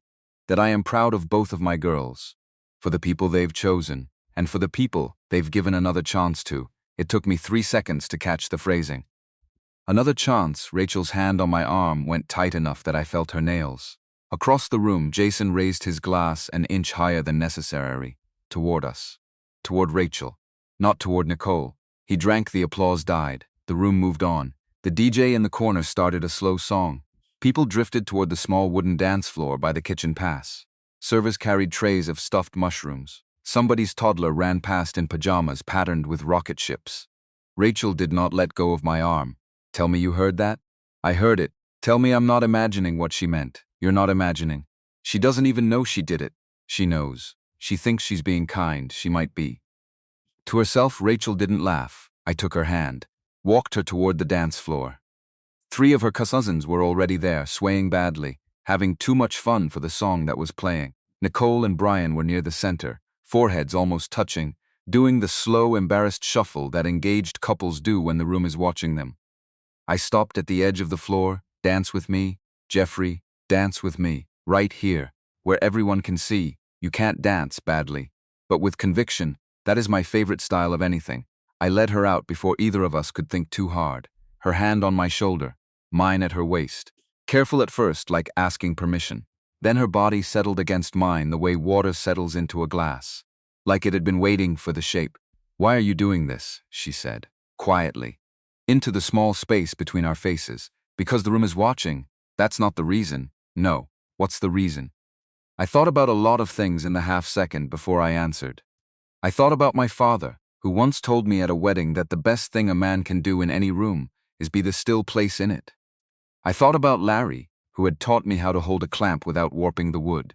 that I am proud of both of my girls. For the people they've chosen, and for the people they've given another chance to. It took me 3 seconds to catch the phrasing. Another chance. Rachel's hand on my arm went tight enough that I felt her nails. Across the room, Jason raised his glass an inch higher than necessary, toward us. Toward Rachel. Not toward Nicole. He drank, the applause died. The room moved on. The DJ in the corner started a slow song. People drifted toward the small wooden dance floor by the kitchen pass. Servers carried trays of stuffed mushrooms. Somebody's toddler ran past in pajamas patterned with rocket ships. Rachel did not let go of my arm. Tell me you heard that? I heard it. Tell me I'm not imagining what she meant. You're not imagining. She doesn't even know she did it. She knows. She thinks she's being kind. She might be. To herself, Rachel didn't laugh. I took her hand, walked her toward the dance floor. 3 of her cousins were already there, swaying badly, having too much fun for the song that was playing. Nicole and Brian were near the center, foreheads almost touching, doing the slow, embarrassed shuffle that engaged couples do when the room is watching them. I stopped at the edge of the floor. Dance with me, Jeffrey, dance with me, right here, where everyone can see. You can't dance badly, but with conviction. That is my favorite style of anything. I led her out before either of us could think too hard. Her hand on my shoulder, mine at her waist. Careful at first, like asking permission. Then her body settled against mine the way water settles into a glass. Like it had been waiting for the shape. Why are you doing this? She said, quietly. into the small space between our faces. Because the room is watching. That's not the reason. No. What's the reason? I thought about a lot of things in the half-second before I answered. I thought about my father, who once told me at a wedding that the best thing a man can do in any room is be the still place in it. I thought about Larry, who had taught me how to hold a clamp without warping the wood.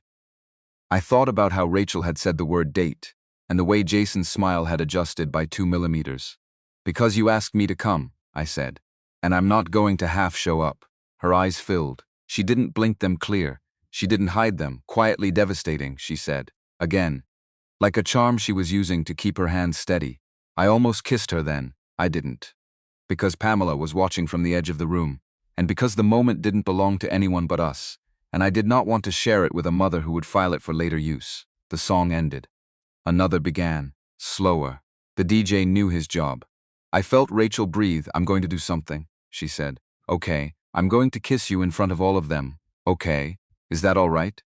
I thought about how Rachel had said the word date, and the way Jason's smile had adjusted by 2 millimeters. Because you asked me to come, I said. And I'm not going to half show up. Her eyes filled. She didn't blink them clear. She didn't hide them, quietly devastating, she said. Again. Like a charm she was using to keep her hands steady. I almost kissed her then. I didn't. Because Pamela was watching from the edge of the room, and because the moment didn't belong to anyone but us, and I did not want to share it with a mother who would file it for later use. The song ended. Another began, slower. The DJ knew his job. I felt Rachel breathe. I'm going to do something, she said. Okay, I'm going to kiss you in front of all of them. Okay, is that all right?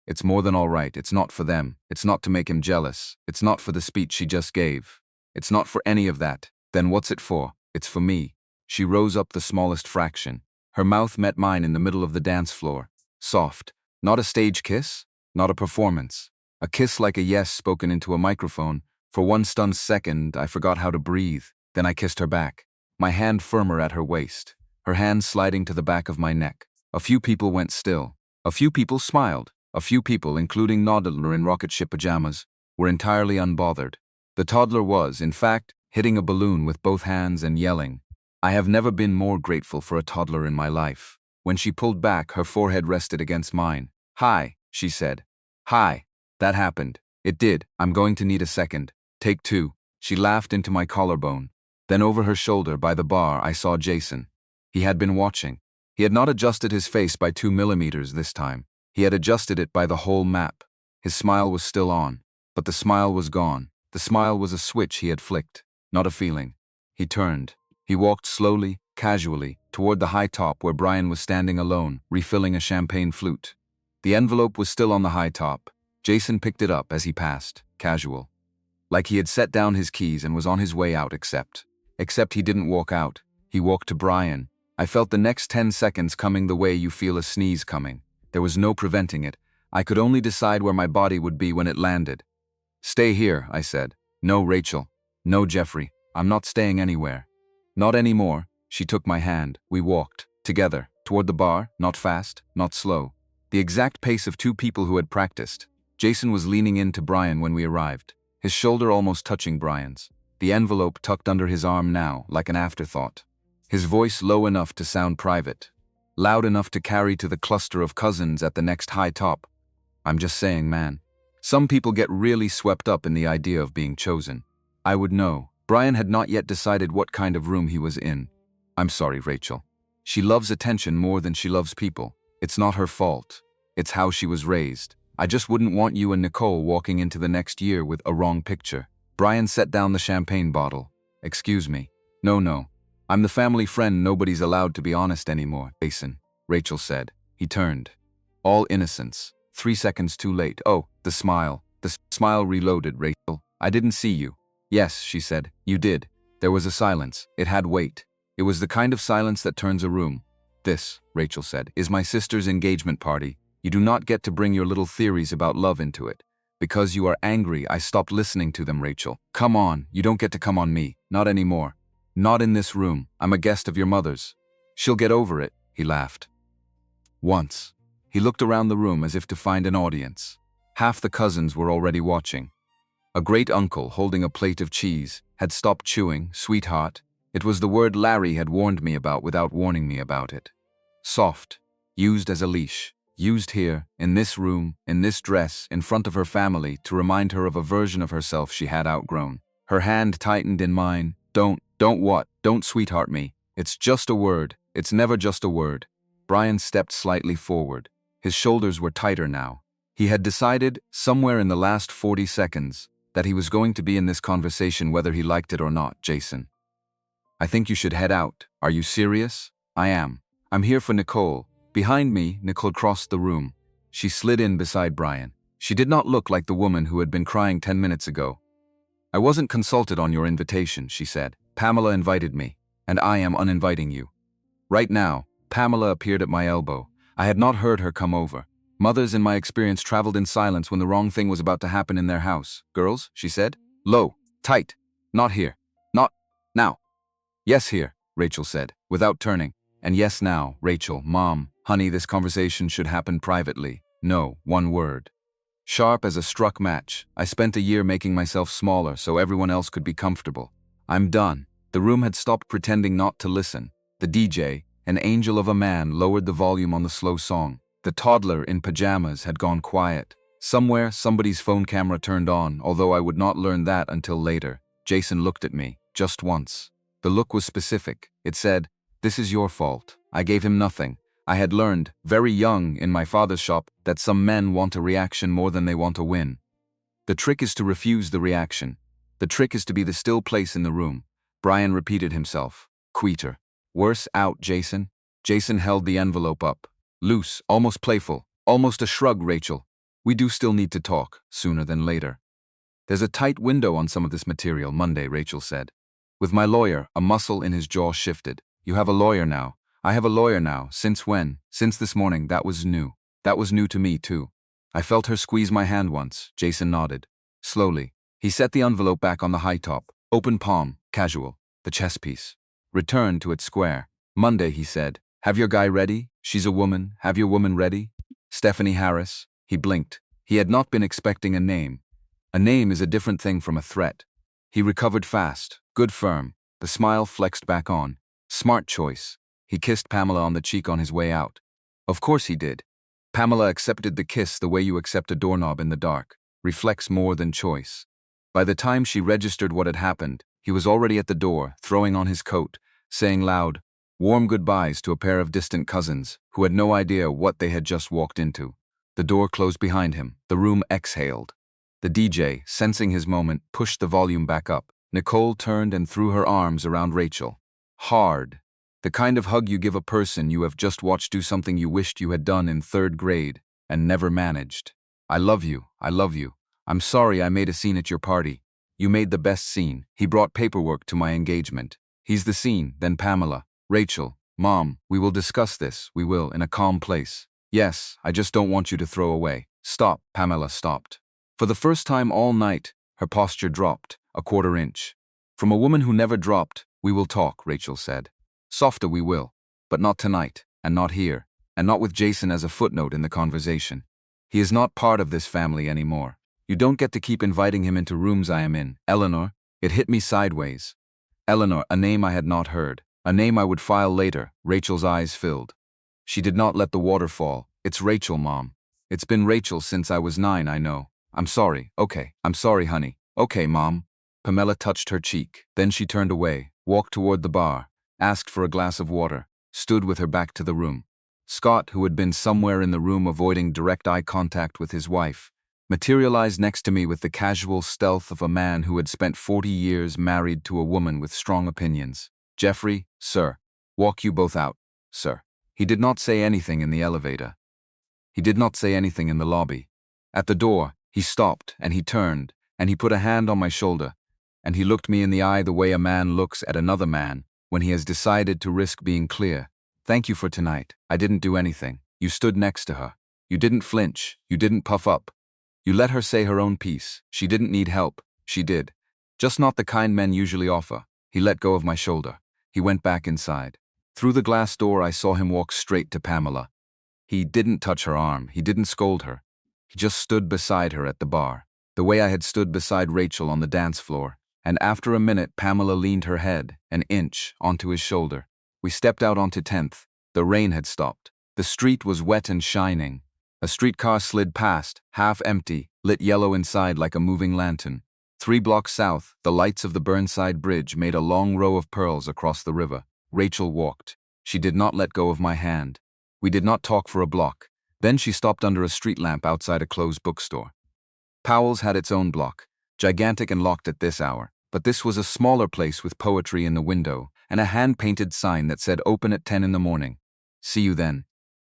It's more than all right. It's not for them. It's not to make him jealous. It's not for the speech she just gave. It's not for any of that. Then what's it for? It's for me. She rose up the smallest fraction. Her mouth met mine in the middle of the dance floor. Soft. Not a stage kiss. Not a performance. A kiss like a yes spoken into a microphone. For one stunned second, I forgot how to breathe. Then I kissed her back. My hand firmer at her waist. Her hand sliding to the back of my neck. A few people went still. A few people smiled. A few people, including toddler in rocket ship pajamas, were entirely unbothered. The toddler was, in fact, hitting a balloon with both hands and yelling. I have never been more grateful for a toddler in my life. When she pulled back, her forehead rested against mine. Hi, she said. Hi. That happened. It did. I'm going to need a second. Take two. She laughed into my collarbone. Then over her shoulder by the bar, I saw Jason. He had been watching. He had not adjusted his face by 2 millimeters this time. He had adjusted it by the whole map. His smile was still on, but the smile was gone. The smile was a switch he had flicked, not a feeling. He turned. He walked slowly, casually, toward the high top where Brian was standing alone, refilling a champagne flute. The envelope was still on the high top. Jason picked it up as he passed, casual. Like he had set down his keys and was on his way out except he didn't walk out. He walked to Brian. I felt the next 10 seconds coming the way you feel a sneeze coming. There was no preventing it. I could only decide where my body would be when it landed. Stay here, I said. No, Rachel. No, Jeffrey. I'm not staying anywhere. Not anymore. She took my hand. We walked, together, toward the bar, not fast, not slow. The exact pace of two people who had practiced. Jason was leaning in to Brian when we arrived, his shoulder almost touching Brian's, the envelope tucked under his arm now, like an afterthought. His voice low enough to sound private, loud enough to carry to the cluster of cousins at the next high top. I'm just saying, man. Some people get really swept up in the idea of being chosen. I would know. Brian had not yet decided what kind of room he was in. I'm sorry, Rachel. She loves attention more than she loves people. It's not her fault. It's how she was raised. I just wouldn't want you and Nicole walking into the next year with a wrong picture. Brian set down the champagne bottle. Excuse me. No. I'm the family friend nobody's allowed to be honest anymore, Jason, Rachel said. He turned. All innocence. 3 seconds too late. Oh, the smile. The smile reloaded, Rachel. I didn't see you. Yes, she said. You did. There was a silence. It had weight. It was the kind of silence that turns a room. This, Rachel said, is my sister's engagement party. You do not get to bring your little theories about love into it. Because you are angry, I stopped listening to them, Rachel. Come on, you don't get to come on me. Not anymore. Not in this room. I'm a guest of your mother's. She'll get over it, he laughed. Once. He looked around the room as if to find an audience. Half the cousins were already watching. A great uncle, holding a plate of cheese, had stopped chewing. Sweetheart. It was the word Larry had warned me about without warning me about it. Soft. Used as a leash. Used here, in this room, in this dress, in front of her family, to remind her of a version of herself she had outgrown. Her hand tightened in mine. Don't what? Don't sweetheart me. It's just a word. It's never just a word. Brian stepped slightly forward. His shoulders were tighter now. He had decided, somewhere in the last 40 seconds, that he was going to be in this conversation whether he liked it or not, Jason. I think you should head out. Are you serious? I am. I'm here for Nicole. Behind me, Nicole crossed the room. She slid in beside Brian. She did not look like the woman who had been crying 10 minutes ago. I wasn't consulted on your invitation, she said. Pamela invited me. and I am uninviting you. Right now, Pamela appeared at my elbow. I had not heard her come over. Mothers, in my experience, traveled in silence when the wrong thing was about to happen in their house. Girls, she said. Low, tight. Not here. Not now. Yes, here, Rachel said, without turning. And yes, now, Rachel, Mom, honey, this conversation should happen privately. No, one word. Sharp as a struck match, I spent a year making myself smaller so everyone else could be comfortable. I'm done. The room had stopped pretending not to listen. The DJ, an angel of a man, lowered the volume on the slow song. The toddler in pajamas had gone quiet. Somewhere, somebody's phone camera turned on, although I would not learn that until later. Jason looked at me, just once. The look was specific. It said, "This is your fault." I gave him nothing. I had learned, very young, in my father's shop, that some men want a reaction more than they want a win. The trick is to refuse the reaction. The trick is to be the still place in the room. Brian repeated himself. Quieter. Worse out, Jason. Jason held the envelope up. Loose, almost playful, almost a shrug, Rachel. We do still need to talk, sooner than later. There's a tight window on some of this material, Monday, Rachel said. With my lawyer, a muscle in his jaw shifted. You have a lawyer now. I have a lawyer now. Since when? Since this morning. That was new. That was new to me, too. I felt her squeeze my hand once. Jason nodded. Slowly. He set the envelope back on the high top. Open palm, casual. The chess piece. Returned to its square. Monday, he said. Have your guy ready? She's a woman. Have your woman ready? Stephanie Harris. He blinked. He had not been expecting a name. A name is a different thing from a threat. He recovered fast. Good firm. The smile flexed back on. Smart choice. He kissed Pamela on the cheek on his way out. Of course he did. Pamela accepted the kiss the way you accept a doorknob in the dark. Reflects more than choice. By the time she registered what had happened, he was already at the door, throwing on his coat, saying loud, warm goodbyes to a pair of distant cousins who had no idea what they had just walked into. The door closed behind him. The room exhaled. The DJ, sensing his moment, pushed the volume back up. Nicole turned and threw her arms around Rachel. Hard. The kind of hug you give a person you have just watched do something you wished you had done in 3rd grade and never managed. I love you. I love you. I'm sorry I made a scene at your party. You made the best scene. He brought paperwork to my engagement. He's the scene, then Pamela. Rachel, Mom, we will discuss this, we will, in a calm place. Yes, I just don't want you to throw away. Stop, Pamela stopped. For the first time all night, her posture dropped, a 1/4 inch. From a woman who never dropped, we will talk, Rachel said. Softer we will, but not tonight, and not here, and not with Jason as a footnote in the conversation. He is not part of this family anymore. You don't get to keep inviting him into rooms I am in. Eleanor, it hit me sideways. Eleanor, a name I had not heard, a name I would file later. Rachel's eyes filled. She did not let the water fall. It's Rachel, Mom. It's been Rachel since I was 9, I know. I'm sorry. Okay, I'm sorry, honey. Okay, Mom. Pamela touched her cheek. Then she turned away, walked toward the bar, asked for a glass of water, stood with her back to the room. Scott, who had been somewhere in the room avoiding direct eye contact with his wife, materialized next to me with the casual stealth of a man who had spent 40 years married to a woman with strong opinions. Jeffrey, sir. Walk you both out, sir. He did not say anything in the elevator. He did not say anything in the lobby. At the door, he stopped, and he turned, and he put a hand on my shoulder, and he looked me in the eye the way a man looks at another man when he has decided to risk being clear. Thank you for tonight. I didn't do anything. You stood next to her. You didn't flinch. You didn't puff up. You let her say her own piece. She didn't need help. She did. Just not the kind men usually offer. He let go of my shoulder. He went back inside. Through the glass door, I saw him walk straight to Pamela. He didn't touch her arm. He didn't scold her. He just stood beside her at the bar, the way I had stood beside Rachel on the dance floor. And after a minute, Pamela leaned her head, an inch, onto his shoulder. We stepped out onto 10th. The rain had stopped. The street was wet and shining. A streetcar slid past, half empty, lit yellow inside like a moving lantern. 3 blocks south, the lights of the Burnside Bridge made a long row of pearls across the river. Rachel walked. She did not let go of my hand. We did not talk for a block. Then she stopped under a street lamp outside a closed bookstore. Powell's had its own block, gigantic and locked at this hour, but this was a smaller place with poetry in the window and a hand-painted sign that said open at 10 in the morning. See you then.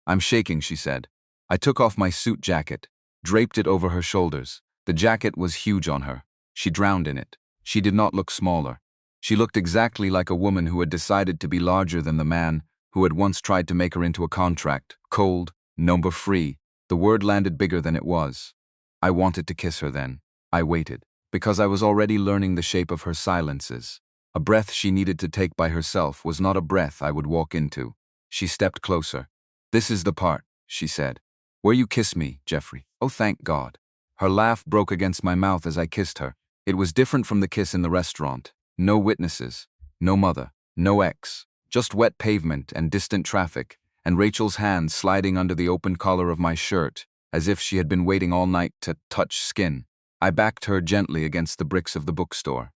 I'm shaking, she said. I took off my suit jacket, draped it over her shoulders. The jacket was huge on her. She drowned in it. She did not look smaller. She looked exactly like a woman who had decided to be larger than the man who had once tried to make her into a contract. Cold, number-free. The word landed bigger than it was. I wanted to kiss her then. I waited, because I was already learning the shape of her silences. A breath she needed to take by herself was not a breath I would walk into. She stepped closer. "This is the part," she said, "where you kiss me, Jeffrey. Oh, thank God." Her laugh broke against my mouth as I kissed her. It was different from the kiss in the restaurant. No witnesses, no mother, no ex, just wet pavement and distant traffic, and Rachel's hand sliding under the open collar of my shirt, as if she had been waiting all night to touch skin. I backed her gently against the bricks of the bookstore.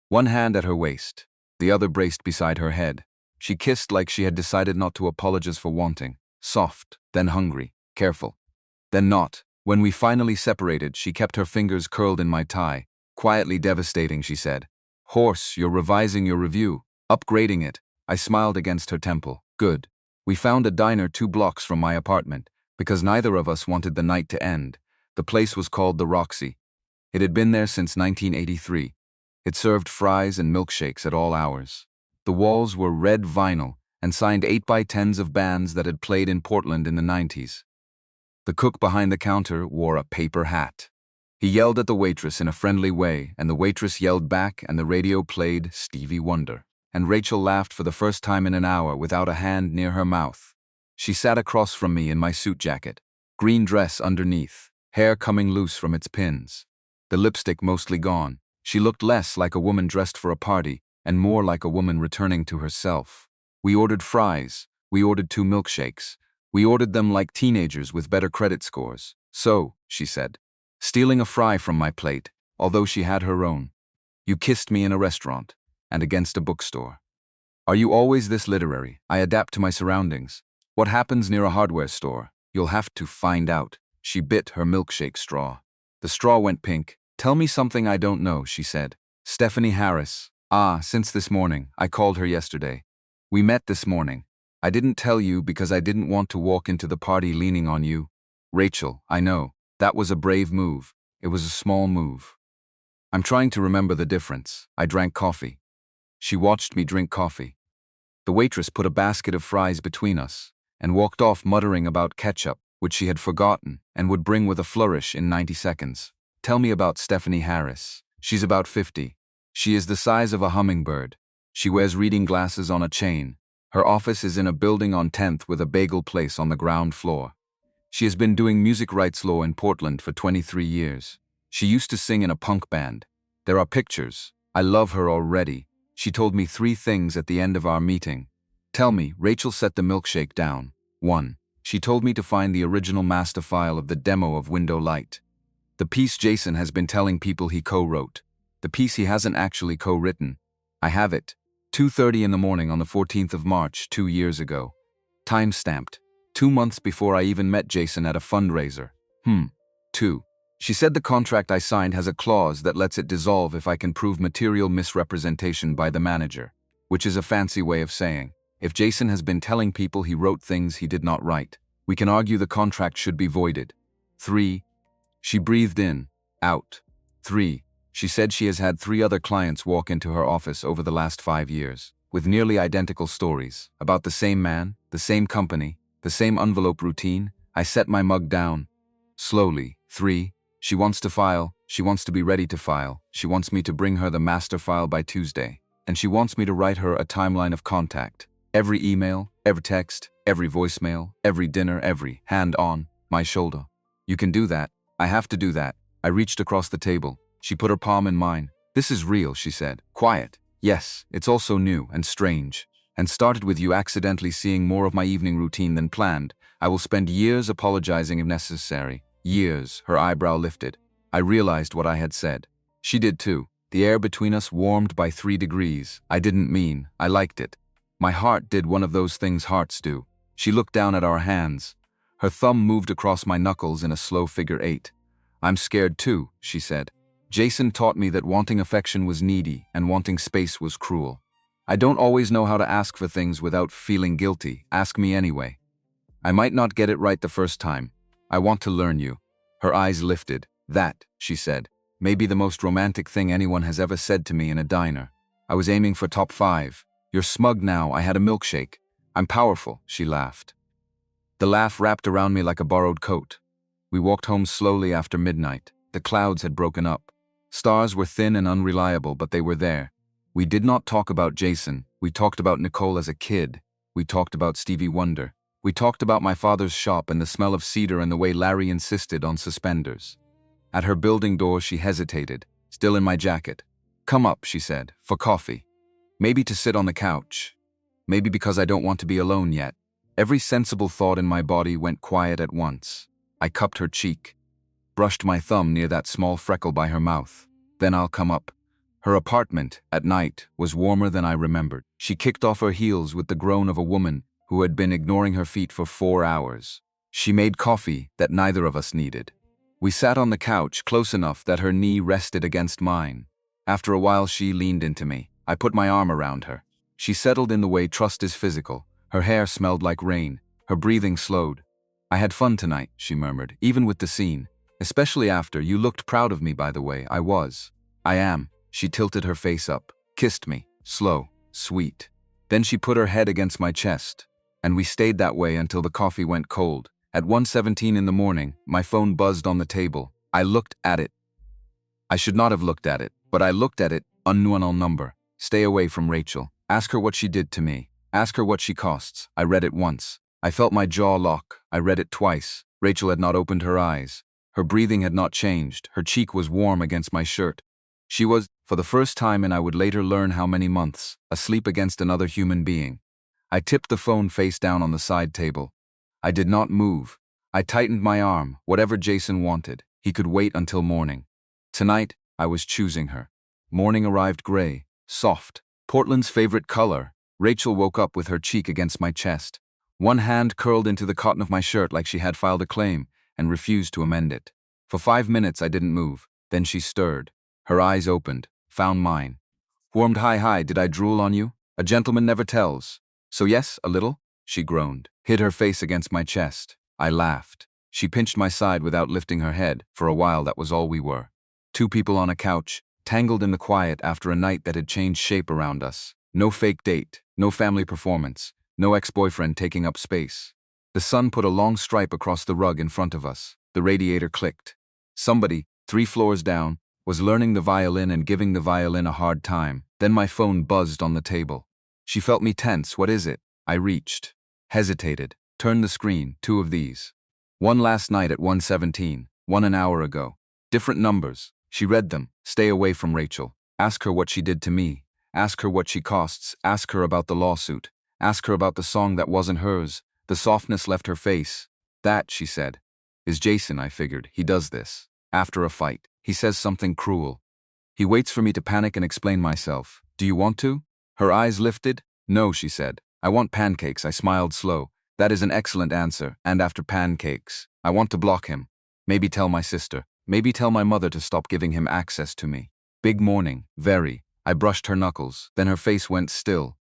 One hand at her waist, the other braced beside her head. She kissed like she had decided not to apologize for wanting. Soft, then hungry, careful. Then not. When we finally separated, she kept her fingers curled in my tie. Quietly devastating, she said. "Horse, you're revising your review. Upgrading it." I smiled against her temple. "Good." We found a diner 2 blocks from my apartment, because neither of us wanted the night to end. The place was called the Roxy. It had been there since 1983. It served fries and milkshakes at all hours. The walls were red vinyl and signed 8x10s of bands that had played in Portland in the 90s. The cook behind the counter wore a paper hat. He yelled at the waitress in a friendly way, and the waitress yelled back, and the radio played Stevie Wonder. And Rachel laughed for the first time in an hour without a hand near her mouth. She sat across from me in my suit jacket, green dress underneath, hair coming loose from its pins. The lipstick mostly gone. She looked less like a woman dressed for a party and more like a woman returning to herself. We ordered fries. We ordered 2 milkshakes. We ordered them like teenagers with better credit scores. "So," she said, stealing a fry from my plate, although she had her own. "You kissed me in a restaurant and against a bookstore. Are you always this literary?" I adapt to my surroundings. "What happens near a hardware store? You'll have to find out." She bit her milkshake straw. The straw went pink. "Tell me something I don't know," she said. "Stephanie Harris." "Ah, since this morning. I called her yesterday. We met this morning. I didn't tell you because I didn't want to walk into the party leaning on you." "Rachel, I know. That was a brave move. It was a small move." I'm trying to remember the difference. I drank coffee. She watched me drink coffee. The waitress put a basket of fries between us and walked off muttering about ketchup, which she had forgotten and would bring with a flourish in 90 seconds. "Tell me about Stephanie Harris." "She's about 50. She is the size of a hummingbird. She wears reading glasses on a chain. Her office is in a building on 10th with a bagel place on the ground floor. She has been doing music rights law in Portland for 23 years. She used to sing in a punk band. There are pictures. I love her already. She told me 3 things at the end of our meeting. "Tell me." Rachel set the milkshake down. 1. She told me to find the original master file of the demo of Window Light. The piece Jason has been telling people he co-wrote. The piece he hasn't actually co-written. I have it. 2:30 in the morning on the 14th of March, 2 years ago. Time-stamped. 2 months before I even met Jason at a fundraiser. 2. She said the contract I signed has a clause that lets it dissolve if I can prove material misrepresentation by the manager, which is a fancy way of saying, if Jason has been telling people he wrote things he did not write, we can argue the contract should be voided. 3. She breathed in, out. 3. She said she has had 3 other clients walk into her office over the last 5 years, with nearly identical stories, about the same man, the same company, the same envelope routine. I set my mug down. Slowly. 3. She wants to file. She wants to be ready to file. She wants me to bring her the master file by Tuesday. And she wants me to write her a timeline of contact. Every email, every text, every voicemail, every dinner, every hand on my shoulder. You can do that. I have to do that. I reached across the table. She put her palm in mine. "This is real," she said. "Quiet. Yes, it's also new and strange. And started with you accidentally seeing more of my evening routine than planned. I will spend years apologizing if necessary. Years." Her eyebrow lifted. I realized what I had said. She did too. The air between us warmed by 3 degrees. I didn't mean. I liked it. My heart did one of those things hearts do. She looked down at our hands. Her thumb moved across my knuckles in a slow figure 8. "I'm scared too," she said. "Jason taught me that wanting affection was needy and wanting space was cruel. I don't always know how to ask for things without feeling guilty. Ask me anyway. I might not get it right the first time. I want to learn you." Her eyes lifted. "That," she said, "may be the most romantic thing anyone has ever said to me in a diner." I was aiming for top 5. You're smug now, I had a milkshake. I'm powerful, she laughed. The laugh wrapped around me like a borrowed coat. We walked home slowly after midnight. The clouds had broken up. Stars were thin and unreliable, but they were there. We did not talk about Jason. We talked about Nicole as a kid. We talked about Stevie Wonder. We talked about my father's shop and the smell of cedar and the way Larry insisted on suspenders. At her building door, she hesitated, still in my jacket. Come up, she said, for coffee. Maybe to sit on the couch. Maybe because I don't want to be alone yet. Every sensible thought in my body went quiet at once. I cupped her cheek, brushed my thumb near that small freckle by her mouth. Then I'll come up. Her apartment, at night, was warmer than I remembered. She kicked off her heels with the groan of a woman who had been ignoring her feet for 4 hours. She made coffee that neither of us needed. We sat on the couch close enough that her knee rested against mine. After a while, she leaned into me. I put my arm around her. She settled in the way trust is physical. Her hair smelled like rain. Her breathing slowed. I had fun tonight, she murmured, even with the scene. Especially after, you looked proud of me, by the way. I was. I am. She tilted her face up, kissed me, slow, sweet. Then she put her head against my chest, and we stayed that way until the coffee went cold. At 1:17 in the morning, my phone buzzed on the table. I looked at it. I should not have looked at it, but I looked at it. Unknown number. Stay away from Rachel. Ask her what she did to me. Ask her what she costs. I read it once. I felt my jaw lock. I read it twice. Rachel had not opened her eyes. Her breathing had not changed. Her cheek was warm against my shirt. She was, for the first time and I would later learn how many months, asleep against another human being. I tipped the phone face down on the side table. I did not move. I tightened my arm. Whatever Jason wanted, he could wait until morning. Tonight, I was choosing her. Morning arrived gray, soft, Portland's favorite color. Rachel woke up with her cheek against my chest. One hand curled into the cotton of my shirt like she had filed a claim and refused to amend it. For 5 minutes I didn't move. Then she stirred. Her eyes opened, found mine. Warmed hi, did I drool on you? A gentleman never tells. So yes, a little? She groaned, hid her face against my chest. I laughed. She pinched my side without lifting her head. For a while that was all we were. 2 people on a couch, tangled in the quiet after a night that had changed shape around us. No fake date, no family performance, no ex-boyfriend taking up space. The sun put a long stripe across the rug in front of us. The radiator clicked. Somebody, 3 floors down, was learning the violin and giving the violin a hard time. Then my phone buzzed on the table. She felt me tense. What is it? I reached, hesitated, turned the screen. 2 of these. One last night at 1:17, one an hour ago. Different numbers. She read them. Stay away from Rachel. Ask her what she did to me. Ask her what she costs. Ask her about the lawsuit. Ask her about the song that wasn't hers. The softness left her face. That, she said, is Jason, I figured. He does this. After a fight, he says something cruel. He waits for me to panic and explain myself. Do you want to? Her eyes lifted. No, she said. I want pancakes. I smiled slow. That is an excellent answer. And after pancakes, I want to block him. Maybe tell my sister. Maybe tell my mother to stop giving him access to me. Big morning. Very. I brushed her knuckles. Then her face went still.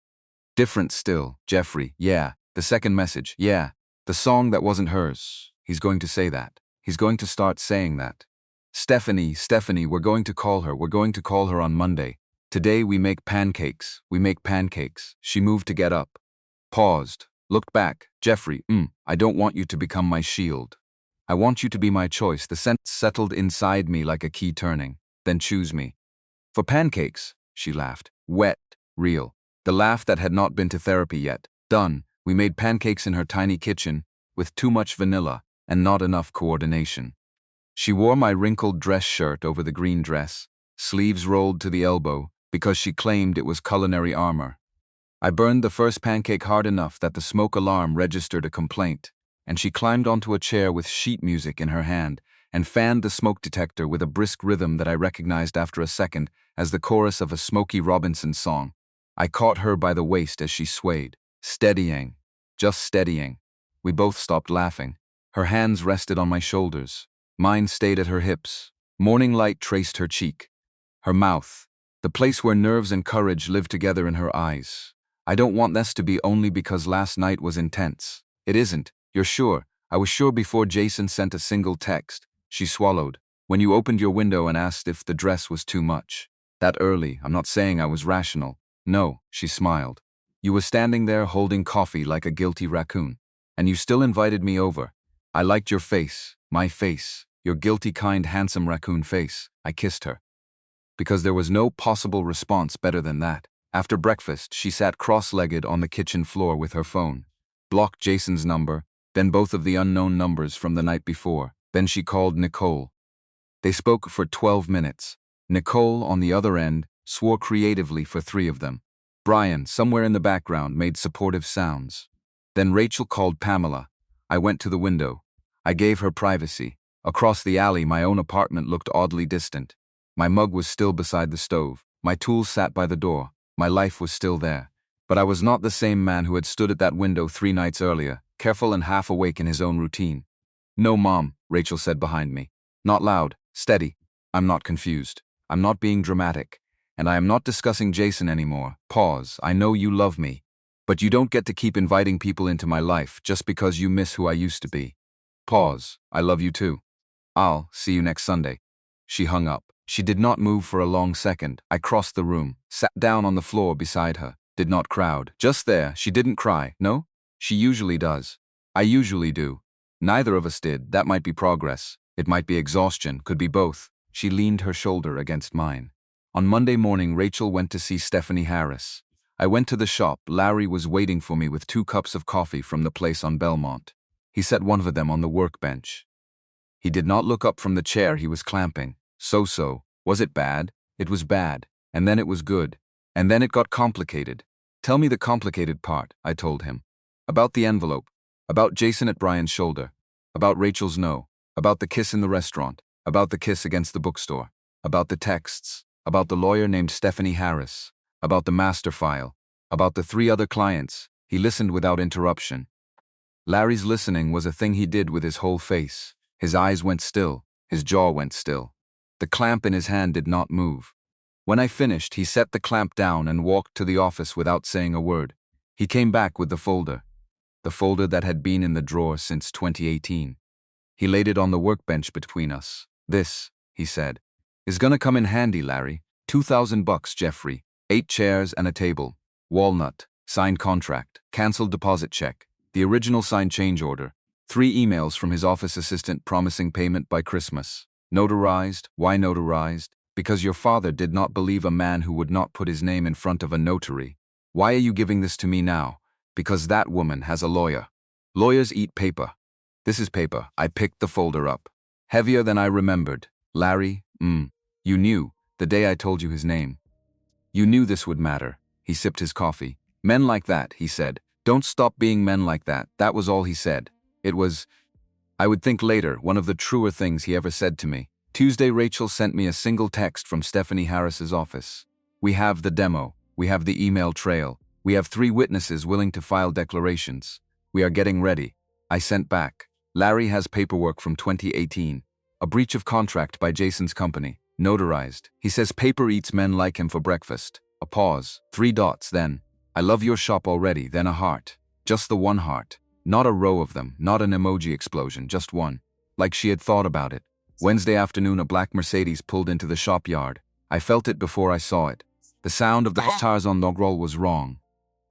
Different still. Jeffrey. Yeah. The second message. Yeah. The song that wasn't hers. He's going to say that. He's going to start saying that. Stephanie, we're going to call her. We're going to call her on Monday. Today we make pancakes. We make pancakes. She moved to get up. Paused. Looked back. Jeffrey, I don't want you to become my shield. I want you to be my choice. The scent settled inside me like a key turning. Then choose me. For pancakes, she laughed. Wet. Real. The laugh that had not been to therapy yet. Done. We made pancakes in her tiny kitchen, with too much vanilla and not enough coordination. She wore my wrinkled dress shirt over the green dress, sleeves rolled to the elbow, because she claimed it was culinary armor. I burned the first pancake hard enough that the smoke alarm registered a complaint, and she climbed onto a chair with sheet music in her hand and fanned the smoke detector with a brisk rhythm that I recognized after a second as the chorus of a Smokey Robinson song. I caught her by the waist as she swayed, steadying, just steadying. We both stopped laughing. Her hands rested on my shoulders. Mine stayed at her hips. Morning light traced her cheek, her mouth, the place where nerves and courage lived together in her eyes. I don't want this to be only because last night was intense. It isn't. You're sure? I was sure before Jason sent a single text. She swallowed. When you opened your window and asked if the dress was too much. That early, I'm not saying I was rational. No, she smiled. You were standing there holding coffee like a guilty raccoon. And you still invited me over. I liked your face, my face, your guilty, kind, handsome raccoon face. I kissed her. Because there was no possible response better than that. After breakfast, she sat cross-legged on the kitchen floor with her phone. Blocked Jason's number, then both of the unknown numbers from the night before. Then she called Nicole. They spoke for 12 minutes. Nicole, on the other end, swore creatively for 3 of them. Brian, somewhere in the background, made supportive sounds. Then Rachel called Pamela. I went to the window. I gave her privacy. Across the alley, my own apartment looked oddly distant. My mug was still beside the stove. My tools sat by the door. My life was still there. But I was not the same man who had stood at that window 3 nights earlier, careful and half awake in his own routine. No, Mom, Rachel said behind me. Not loud, steady. I'm not confused. I'm not being dramatic. And I am not discussing Jason anymore. Pause. I know you love me. But you don't get to keep inviting people into my life just because you miss who I used to be. Pause. I love you too. I'll see you next Sunday. She hung up. She did not move for a long second. I crossed the room, sat down on the floor beside her, did not crowd. Just there, she didn't cry. No? She usually does. I usually do. Neither of us did. That might be progress. It might be exhaustion. Could be both. She leaned her shoulder against mine. On Monday morning, Rachel went to see Stephanie Harris. I went to the shop. Larry was waiting for me with 2 cups of coffee from the place on Belmont. He set one of them on the workbench. He did not look up from the chair he was clamping. So. Was it bad? It was bad. And then it was good. And then it got complicated. Tell me the complicated part, I told him. About the envelope. About Jason at Brian's shoulder. About Rachel's no. About the kiss in the restaurant. About the kiss against the bookstore. About the texts. About the lawyer named Stephanie Harris. About the master file. About the 3 other clients. He listened without interruption. Larry's listening was a thing he did with his whole face. His eyes went still. His jaw went still. The clamp in his hand did not move. When I finished, he set the clamp down and walked to the office without saying a word. He came back with the folder that had been in the drawer since 2018. He laid it on the workbench between us. This, he said, is gonna come in handy, Larry. $2,000, Jeffrey. 8 chairs and a table. Walnut. Signed contract. Cancelled deposit check. The original signed change order. 3 emails from his office assistant promising payment by Christmas. Notarized. Why notarized? Because your father did not believe a man who would not put his name in front of a notary. Why are you giving this to me now? Because that woman has a lawyer. Lawyers eat paper. This is paper. I picked the folder up. Heavier than I remembered. Larry, you knew, the day I told you his name. You knew this would matter. He sipped his coffee. Men like that, he said. Don't stop being men like that. That was all he said. It was, I would think later, one of the truer things he ever said to me. Tuesday, Rachel sent me a single text from Stephanie Harris's office. We have the demo. We have the email trail. We have 3 witnesses willing to file declarations. We are getting ready. I sent back. Larry has paperwork from 2018. A breach of contract by Jason's company. Notarized. He says paper eats men like him for breakfast. A pause. 3 dots, then. I love your shop already, then a heart. Just the one heart. Not a row of them, not an emoji explosion, just one. Like she had thought about it. Wednesday afternoon, a black Mercedes pulled into the shop yard. I felt it before I saw it. The sound of the tires on Nogrol was wrong.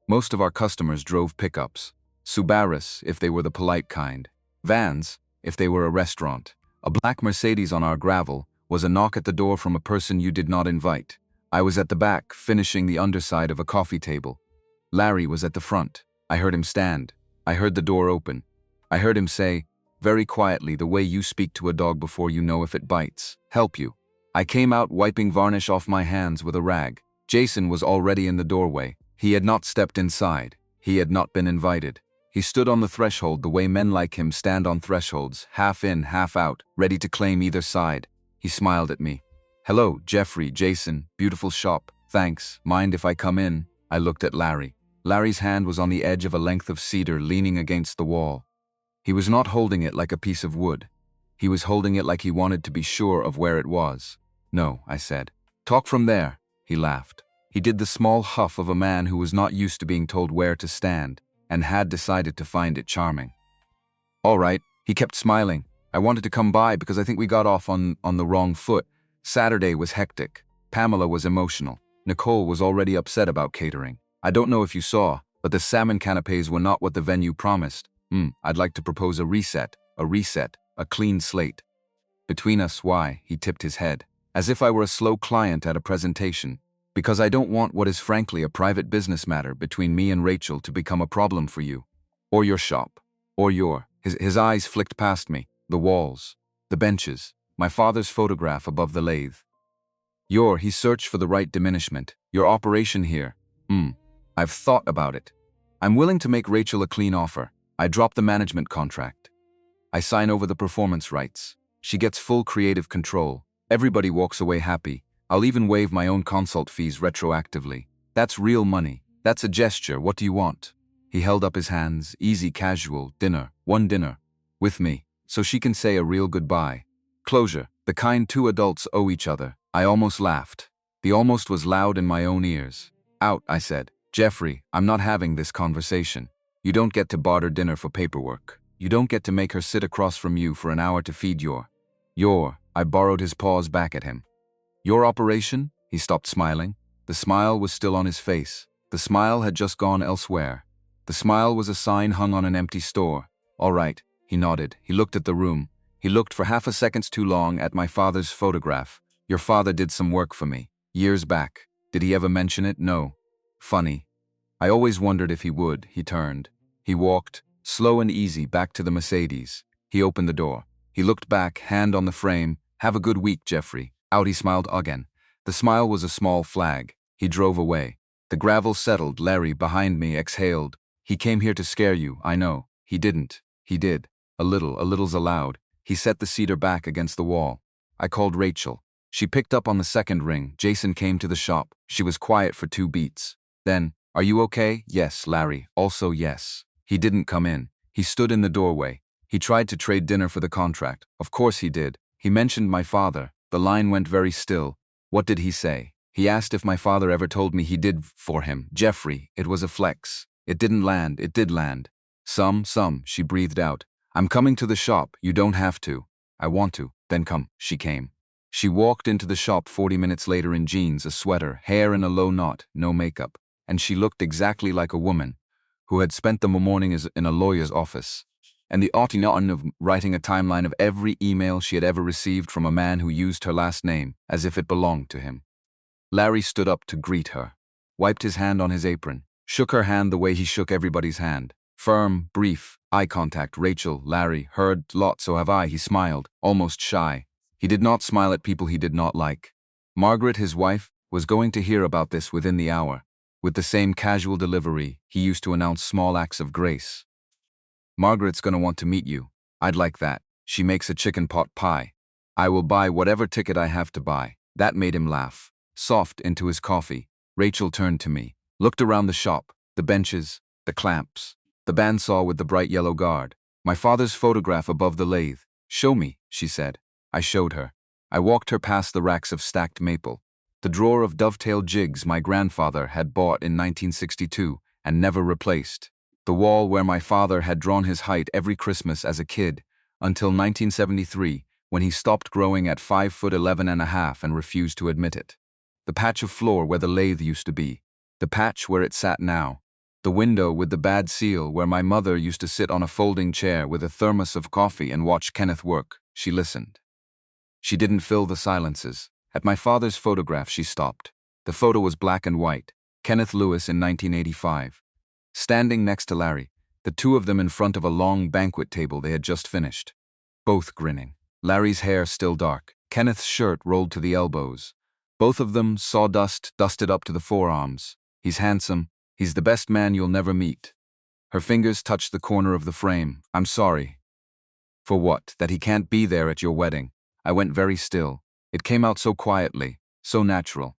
Most of our customers drove pickups. Subarus, if they were the polite kind. Vans, if they were a restaurant. A black Mercedes on our gravel was a knock at the door from a person you did not invite. I was at the back, finishing the underside of a coffee table. Larry was at the front. I heard him stand. I heard the door open. I heard him say, very quietly, the way you speak to a dog before you know if it bites. Help you. I came out wiping varnish off my hands with a rag. Jason was already in the doorway. He had not stepped inside. He had not been invited. He stood on the threshold the way men like him stand on thresholds, half in, half out, ready to claim either side. He smiled at me. Hello, Jeffrey, Jason, beautiful shop. Thanks. Mind if I come in? I looked at Larry. Larry's hand was on the edge of a length of cedar leaning against the wall. He was not holding it like a piece of wood. He was holding it like he wanted to be sure of where it was. No, I said. Talk from there. He laughed. He did the small huff of a man who was not used to being told where to stand, and had decided to find it charming. All right, he kept smiling. I wanted to come by because I think we got off on the wrong foot. Saturday was hectic. Pamela was emotional. Nicole was already upset about catering. I don't know if you saw, but the salmon canapes were not what the venue promised. I'd like to propose a reset, a clean slate. Between us, why? He tipped his head, as if I were a slow client at a presentation. Because I don't want what is frankly a private business matter between me and Rachel to become a problem for you. Or your shop. Or your. His eyes flicked past me. The walls. The benches. My father's photograph above the lathe. He searched for the right diminishment. Your operation here. I've thought about it. I'm willing to make Rachel a clean offer. I drop the management contract. I sign over the performance rights. She gets full creative control. Everybody walks away happy. I'll even waive my own consult fees retroactively. That's real money. That's a gesture. What do you want? He held up his hands. Easy, casual, dinner. One dinner. With me. So she can say a real goodbye. Closure. The kind two adults owe each other. I almost laughed. The almost was loud in my own ears. Out, I said. Jeffrey, I'm not having this conversation. You don't get to barter dinner for paperwork. You don't get to make her sit across from you for an hour to feed your. I borrowed his pause back at him. Your operation? He stopped smiling. The smile was still on his face. The smile had just gone elsewhere. The smile was a sign hung on an empty store. All right, he nodded. He looked at the room. He looked for half a second too long at my father's photograph. Your father did some work for me. Years back. Did he ever mention it? No. Funny. I always wondered if he would. He turned. He walked, slow and easy, back to the Mercedes. He opened the door. He looked back, hand on the frame. Have a good week, Jeffrey. Out he smiled again. The smile was a small flag. He drove away. The gravel settled. Larry, behind me, exhaled. He came here to scare you, I know. He didn't. He did. A little's allowed. He set the cedar back against the wall. I called Rachel. She picked up on the second ring. Jason came to the shop. She was quiet for 2 beats. Then, are you okay? Yes, Larry. Also yes. He didn't come in. He stood in the doorway. He tried to trade dinner for the contract. Of course he did. He mentioned my father. The line went very still. What did he say? He asked if my father ever told me he did for him. Jeffrey, it was a flex. It didn't land. It did land. Some, she breathed out. I'm coming to the shop. You don't have to. I want to. Then come. She came. She walked into the shop 40 minutes later in jeans, a sweater, hair in a low knot, no makeup. And she looked exactly like a woman who had spent the morning in a lawyer's office. And the odd of writing a timeline of every email she had ever received from a man who used her last name as if it belonged to him. Larry stood up to greet her, wiped his hand on his apron, shook her hand the way he shook everybody's hand. Firm, brief, eye contact. Rachel, Larry, heard, lot, so have I. He smiled, almost shy. He did not smile at people he did not like. Margaret, his wife, was going to hear about this within the hour. With the same casual delivery, he used to announce small acts of grace. Margaret's gonna want to meet you. I'd like that. She makes a chicken pot pie. I will buy whatever ticket I have to buy. That made him laugh. Soft into his coffee. Rachel turned to me, looked around the shop, the benches, the clamps, the bandsaw with the bright yellow guard, my father's photograph above the lathe. Show me, she said. I showed her. I walked her past the racks of stacked maple, the drawer of dovetail jigs my grandfather had bought in 1962 and never replaced, the wall where my father had drawn his height every Christmas as a kid, until 1973, when he stopped growing at 5'11.5" and refused to admit it. The patch of floor where the lathe used to be, the patch where it sat now, the window with the bad seal where my mother used to sit on a folding chair with a thermos of coffee and watch Kenneth work. She listened. She didn't fill the silences. At my father's photograph, she stopped. The photo was black and white. Kenneth Lewis in 1985. Standing next to Larry, the two of them in front of a long banquet table they had just finished. Both grinning. Larry's hair still dark. Kenneth's shirt rolled to the elbows. Both of them sawdust dusted up to the forearms. He's handsome. He's the best man you'll never meet. Her fingers touched the corner of the frame. I'm sorry. For what? That he can't be there at your wedding. I went very still. It came out so quietly, so natural.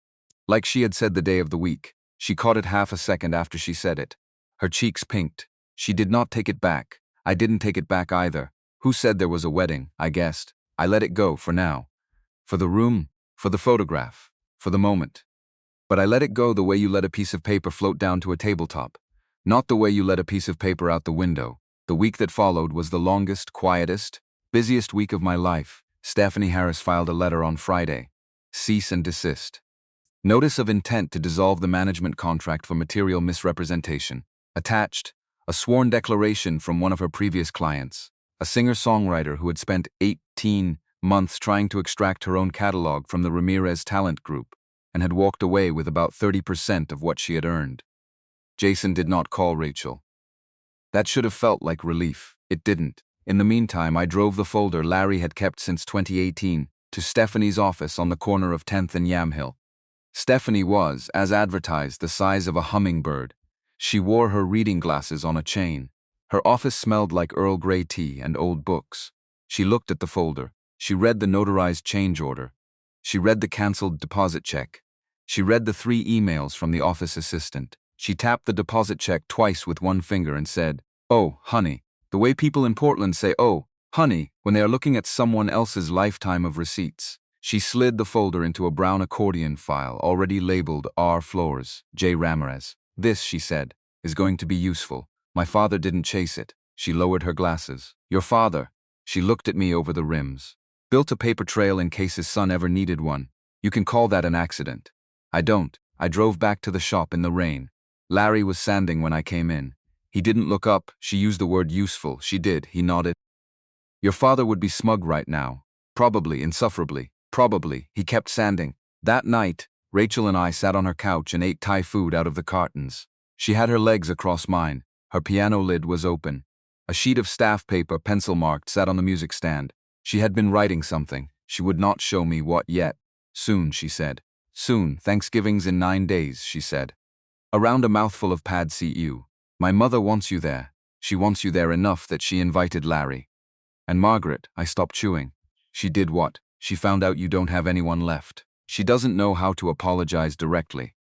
Like she had said the day of the week. She caught it half a second after she said it. Her cheeks pinked. She did not take it back. I didn't take it back either. Who said there was a wedding? I guessed. I let it go for now. For the room, for the photograph, for the moment. But I let it go the way you let a piece of paper float down to a tabletop. Not the way you let a piece of paper out the window. The week that followed was the longest, quietest, busiest week of my life. Stephanie Harris filed a letter on Friday. Cease and desist. Notice of intent to dissolve the management contract for material misrepresentation. Attached, a sworn declaration from one of her previous clients, a singer-songwriter who had spent 18 months trying to extract her own catalog from the Ramirez talent group and had walked away with about 30% of what she had earned. Jason did not call Rachel. That should have felt like relief. It didn't. In the meantime, I drove the folder Larry had kept since 2018 to Stephanie's office on the corner of 10th and Yamhill. Stephanie was, as advertised, the size of a hummingbird. She wore her reading glasses on a chain. Her office smelled like Earl Grey tea and old books. She looked at the folder. She read the notarized change order. She read the canceled deposit check. She read the 3 emails from the office assistant. She tapped the deposit check twice with one finger and said, "Oh, honey," the way people in Portland say, "Oh, honey," when they are looking at someone else's lifetime of receipts. She slid the folder into a brown accordion file already labeled R. Flores, J. Ramirez. "This," she said, "is going to be useful. My father didn't chase it." She lowered her glasses. "Your father," she looked at me over the rims, "built a paper trail in case his son ever needed one. You can call that an accident." I don't. I drove back to the shop in the rain. Larry was sanding when I came in. He didn't look up. She used the word useful. She did. He nodded. "Your father would be smug right now. Probably, insufferably. Probably." He kept sanding. That night, Rachel and I sat on her couch and ate Thai food out of the cartons. She had her legs across mine. Her piano lid was open. A sheet of staff paper, pencil-marked, sat on the music stand. She had been writing something. She would not show me what yet. "Soon," she said. "Soon. Thanksgiving's in 9 days," she said. Around a mouthful of pad CU. "My mother wants you there. She wants you there enough that she invited Larry." "And Margaret," I stopped chewing. "She did what?" "She found out you don't have anyone left. She doesn't know how to apologize directly.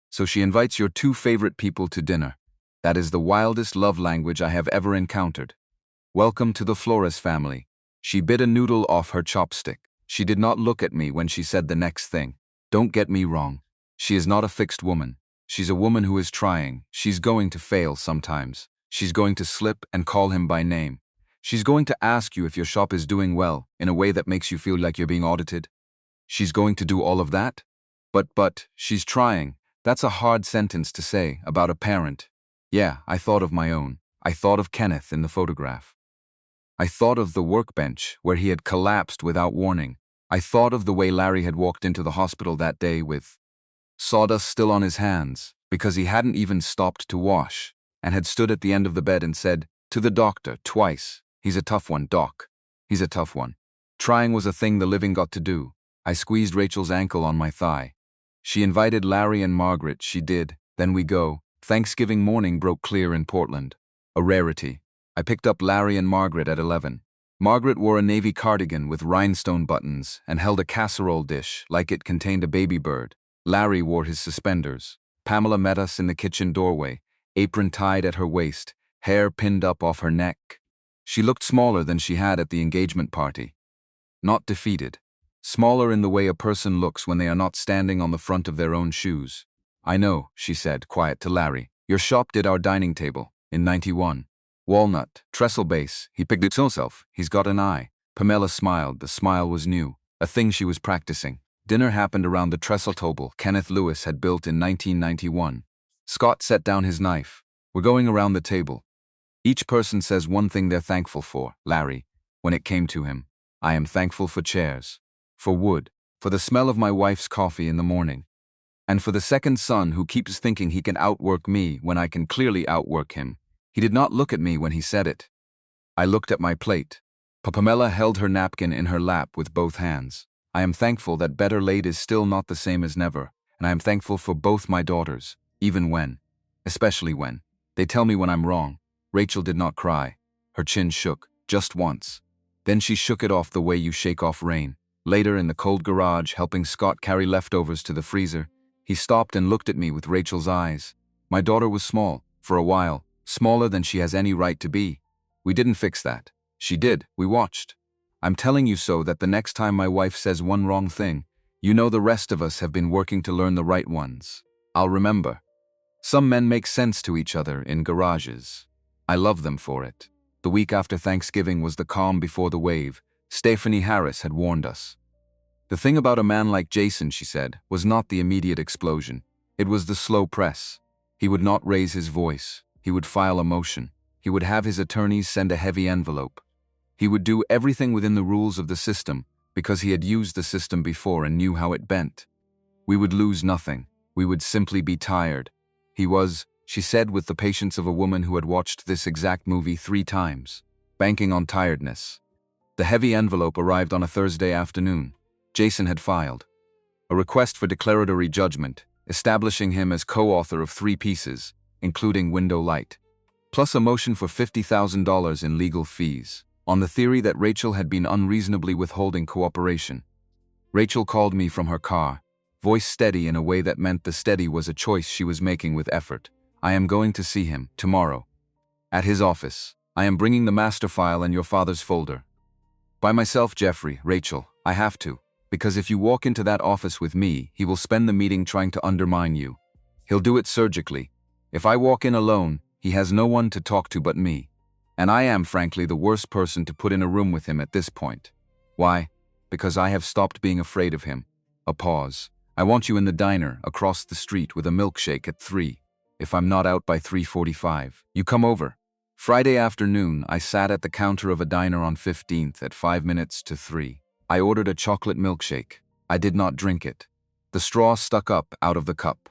So she invites your 2 favorite people to dinner. That is the wildest love language I have ever encountered. Welcome to the Flores family." She bit a noodle off her chopstick. She did not look at me when she said the next thing. "Don't get me wrong. She is not a fixed woman. She's a woman who is trying. She's going to fail sometimes. She's going to slip and call him by name. She's going to ask you if your shop is doing well in a way that makes you feel like you're being audited. She's going to do all of that? But, she's trying." That's a hard sentence to say about a parent. Yeah, I thought of my own. I thought of Kenneth in the photograph. I thought of the workbench where he had collapsed without warning. I thought of the way Larry had walked into the hospital that day with sawdust still on his hands because he hadn't even stopped to wash and had stood at the end of the bed and said to the doctor twice, "He's a tough one, Doc. He's a tough one." Trying was a thing the living got to do. I squeezed Rachel's ankle on my thigh. "She invited Larry and Margaret, she did. Then we go." Thanksgiving morning broke clear in Portland. A rarity. I picked up Larry and Margaret at 11. Margaret wore a navy cardigan with rhinestone buttons and held a casserole dish like it contained a baby bird. Larry wore his suspenders. Pamela met us in the kitchen doorway, apron tied at her waist, hair pinned up off her neck. She looked smaller than she had at the engagement party. Not defeated. Smaller in the way a person looks when they are not standing on the front of their own shoes. "I know," she said, quiet to Larry. "Your shop did our dining table in 91. Walnut, trestle base. He picked it himself. He's got an eye." Pamela smiled. The smile was new, a thing she was practicing. Dinner happened around the trestle table Kenneth Lewis had built in 1991. Scott set down his knife. "We're going around the table. Each person says one thing they're thankful for." Larry, when it came to him, "I am thankful for chairs, for wood, for the smell of my wife's coffee in the morning, and for the second son who keeps thinking he can outwork me when I can clearly outwork him." He did not look at me when he said it. I looked at my plate. Pamela held her napkin in her lap with both hands. "I am thankful that better late is still not the same as never, and I am thankful for both my daughters, even when, especially when, they tell me when I'm wrong." Rachel did not cry. Her chin shook, just once. Then she shook it off the way you shake off rain. Later, in the cold garage, helping Scott carry leftovers to the freezer, he stopped and looked at me with Rachel's eyes. My daughter was small, for a while, smaller than she has any right to be. We didn't fix that. She did. We watched. I'm telling you so that the next time my wife says one wrong thing, you know the rest of us have been working to learn the right ones. I'll remember. Some men make sense to each other in garages. I love them for it. The week after Thanksgiving was the calm before the wave. Stephanie Harris had warned us. The thing about a man like Jason, she said, was not the immediate explosion. It was the slow press. He would not raise his voice. He would file a motion. He would have his attorneys send a heavy envelope. He would do everything within the rules of the system because he had used the system before and knew how it bent. We would lose nothing. We would simply be tired. He was, she said with the patience of a woman who had watched this exact movie 3 times, banking on tiredness. The heavy envelope arrived on a Thursday afternoon. Jason had filed a request for declaratory judgment, establishing him as co-author of 3 pieces, including Window Light, plus a motion for $50,000 in legal fees, on the theory that Rachel had been unreasonably withholding cooperation. Rachel called me from her car, voice steady in a way that meant the steady was a choice she was making with effort. I am going to see him, tomorrow. At his office. I am bringing the master file and your father's folder. By myself, Jeffrey, Rachel, I have to. Because if you walk into that office with me, he will spend the meeting trying to undermine you. He'll do it surgically. If I walk in alone, he has no one to talk to but me. And I am, frankly, the worst person to put in a room with him at this point. Why? Because I have stopped being afraid of him. A pause. I want you in the diner, across the street with a milkshake at 3. If I'm not out by 3:45, you come over. Friday afternoon, I sat at the counter of a diner on 15th at 5 minutes to 3. I ordered a chocolate milkshake. I did not drink it. The straw stuck up out of the cup.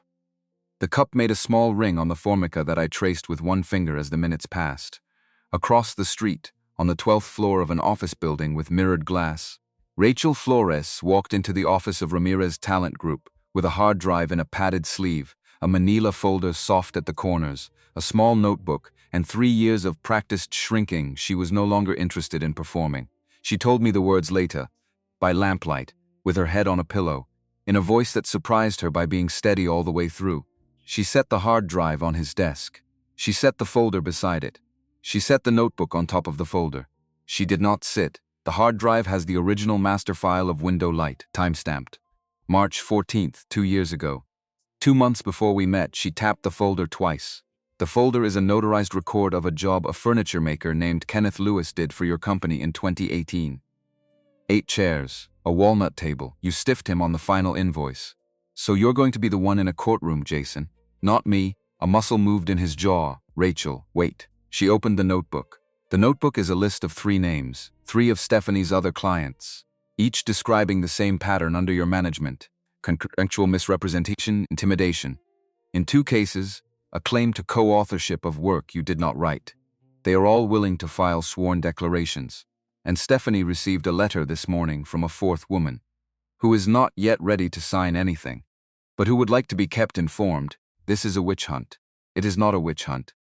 The cup made a small ring on the formica that I traced with one finger as the minutes passed. Across the street, on the 12th floor of an office building with mirrored glass, Rachel Flores walked into the office of Ramirez Talent Group with a hard drive in a padded sleeve, a manila folder soft at the corners, a small notebook, and 3 years of practiced shrinking. She was no longer interested in performing. She told me the words later, by lamplight, with her head on a pillow, in a voice that surprised her by being steady all the way through. She set the hard drive on his desk. She set the folder beside it. She set the notebook on top of the folder. She did not sit. The hard drive has the original master file of Window Light, timestamped. March 14th, 2 years ago. 2 months before we met, she tapped the folder twice. The folder is a notarized record of a job a furniture maker named Kenneth Lewis did for your company in 2018. 8 chairs, a walnut table. You stiffed him on the final invoice. So you're going to be the one in a courtroom, Jason. Not me. A muscle moved in his jaw. Rachel, wait. She opened the notebook. The notebook is a list of 3 names, 3 of Stephanie's other clients, each describing the same pattern under your management: contractual misrepresentation, intimidation. In 2 cases, a claim to co-authorship of work you did not write. They are all willing to file sworn declarations. And Stephanie received a letter this morning from a 4th woman, who is not yet ready to sign anything, but who would like to be kept informed. This is a witch hunt. It is not a witch hunt.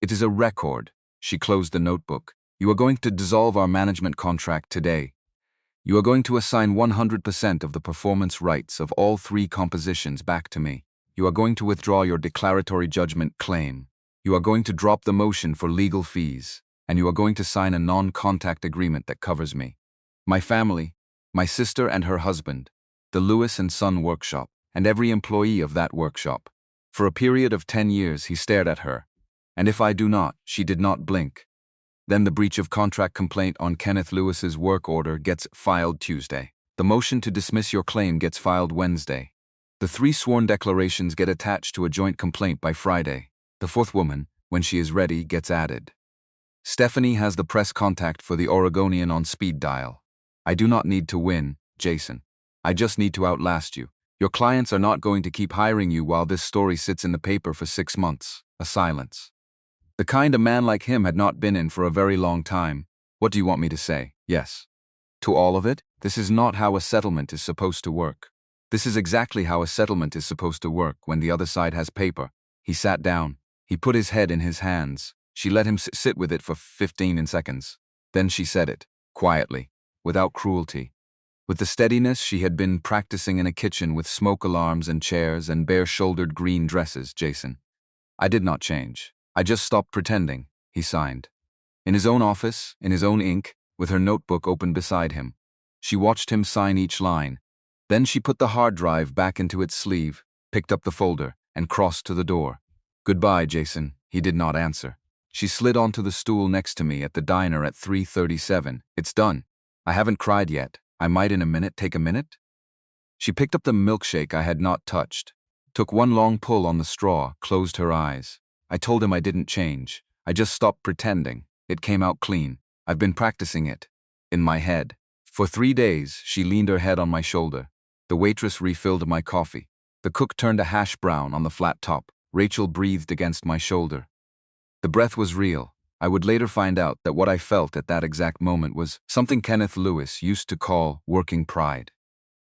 It is a record. She closed the notebook. You are going to dissolve our management contract today. You are going to assign 100% of the performance rights of all 3 compositions back to me. You are going to withdraw your declaratory judgment claim. You are going to drop the motion for legal fees. And you are going to sign a non-contact agreement that covers me, my family, my sister and her husband, the Lewis and Son workshop, and every employee of that workshop. For a period of 10 years he stared at her. And if I do not, she did not blink. Then the breach of contract complaint on Kenneth Lewis's work order gets filed Tuesday. The motion to dismiss your claim gets filed Wednesday. The 3 sworn declarations get attached to a joint complaint by Friday. The 4th woman, when she is ready, gets added. Stephanie has the press contact for the Oregonian on speed dial. I do not need to win, Jason. I just need to outlast you. Your clients are not going to keep hiring you while this story sits in the paper for 6 months. A silence. The kind a man like him had not been in for a very long time. What do you want me to say? Yes. To all of it? This is not how a settlement is supposed to work. This is exactly how a settlement is supposed to work when the other side has paper. He sat down. He put his head in his hands. She let him sit with it for 15 seconds. Then she said it, quietly, without cruelty, with the steadiness she had been practicing in a kitchen with smoke alarms and chairs and bare-shouldered green dresses. Jason. I did not change. I just stopped pretending, he signed. In his own office, in his own ink, with her notebook open beside him. She watched him sign each line. Then she put the hard drive back into its sleeve, picked up the folder, and crossed to the door. Goodbye, Jason. He did not answer. She slid onto the stool next to me at the diner at 3:37. It's done. I haven't cried yet. I might in a minute take a minute? She picked up the milkshake I had not touched, took one long pull on the straw, closed her eyes. I told him I didn't change. I just stopped pretending. It came out clean. I've been practicing it. In my head. For 3 days, she leaned her head on my shoulder. The waitress refilled my coffee. The cook turned a hash brown on the flat top. Rachel breathed against my shoulder. The breath was real. I would later find out that what I felt at that exact moment was something Kenneth Lewis used to call working pride.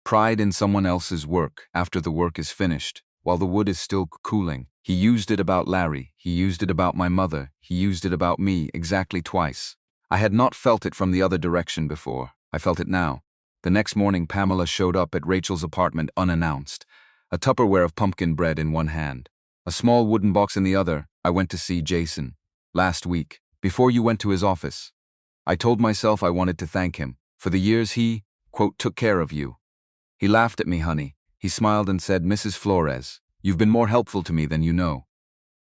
Pride in someone else's work after the work is finished, while the wood is still cooling. He used it about Larry, he used it about my mother, he used it about me exactly twice. I had not felt it from the other direction before. I felt it now. The next morning, Pamela showed up at Rachel's apartment unannounced, a Tupperware of pumpkin bread in one hand, a small wooden box in the other. I went to see Jason last week, before you went to his office. I told myself I wanted to thank him for the years he, quote, took care of you. He laughed at me, honey. He smiled and said, Mrs. Flores, you've been more helpful to me than you know.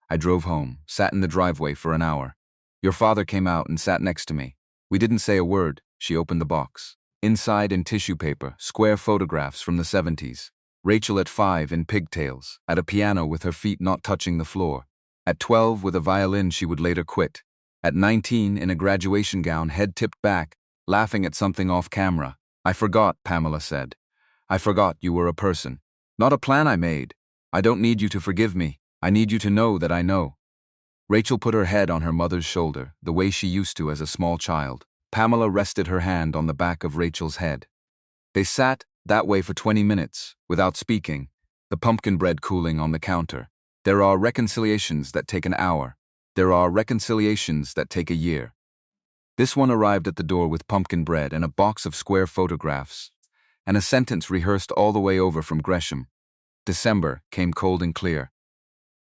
I drove home, sat in the driveway for an hour. Your father came out and sat next to me. We didn't say a word. She opened the box. Inside, in tissue paper, square photographs from the 70s. Rachel at 5 in pigtails, at a piano with her feet not touching the floor. At 12 with a violin she would later quit. At 19 in a graduation gown, head tipped back, laughing at something off camera. I forgot, Pamela said. I forgot you were a person. Not a plan I made. I don't need you to forgive me. I need you to know that I know. Rachel put her head on her mother's shoulder, the way she used to as a small child. Pamela rested her hand on the back of Rachel's head. They sat that way for 20 minutes, without speaking, the pumpkin bread cooling on the counter. There are reconciliations that take an hour. There are reconciliations that take a year. This one arrived at the door with pumpkin bread and a box of square photographs, and a sentence rehearsed all the way over from Gresham. December came cold and clear.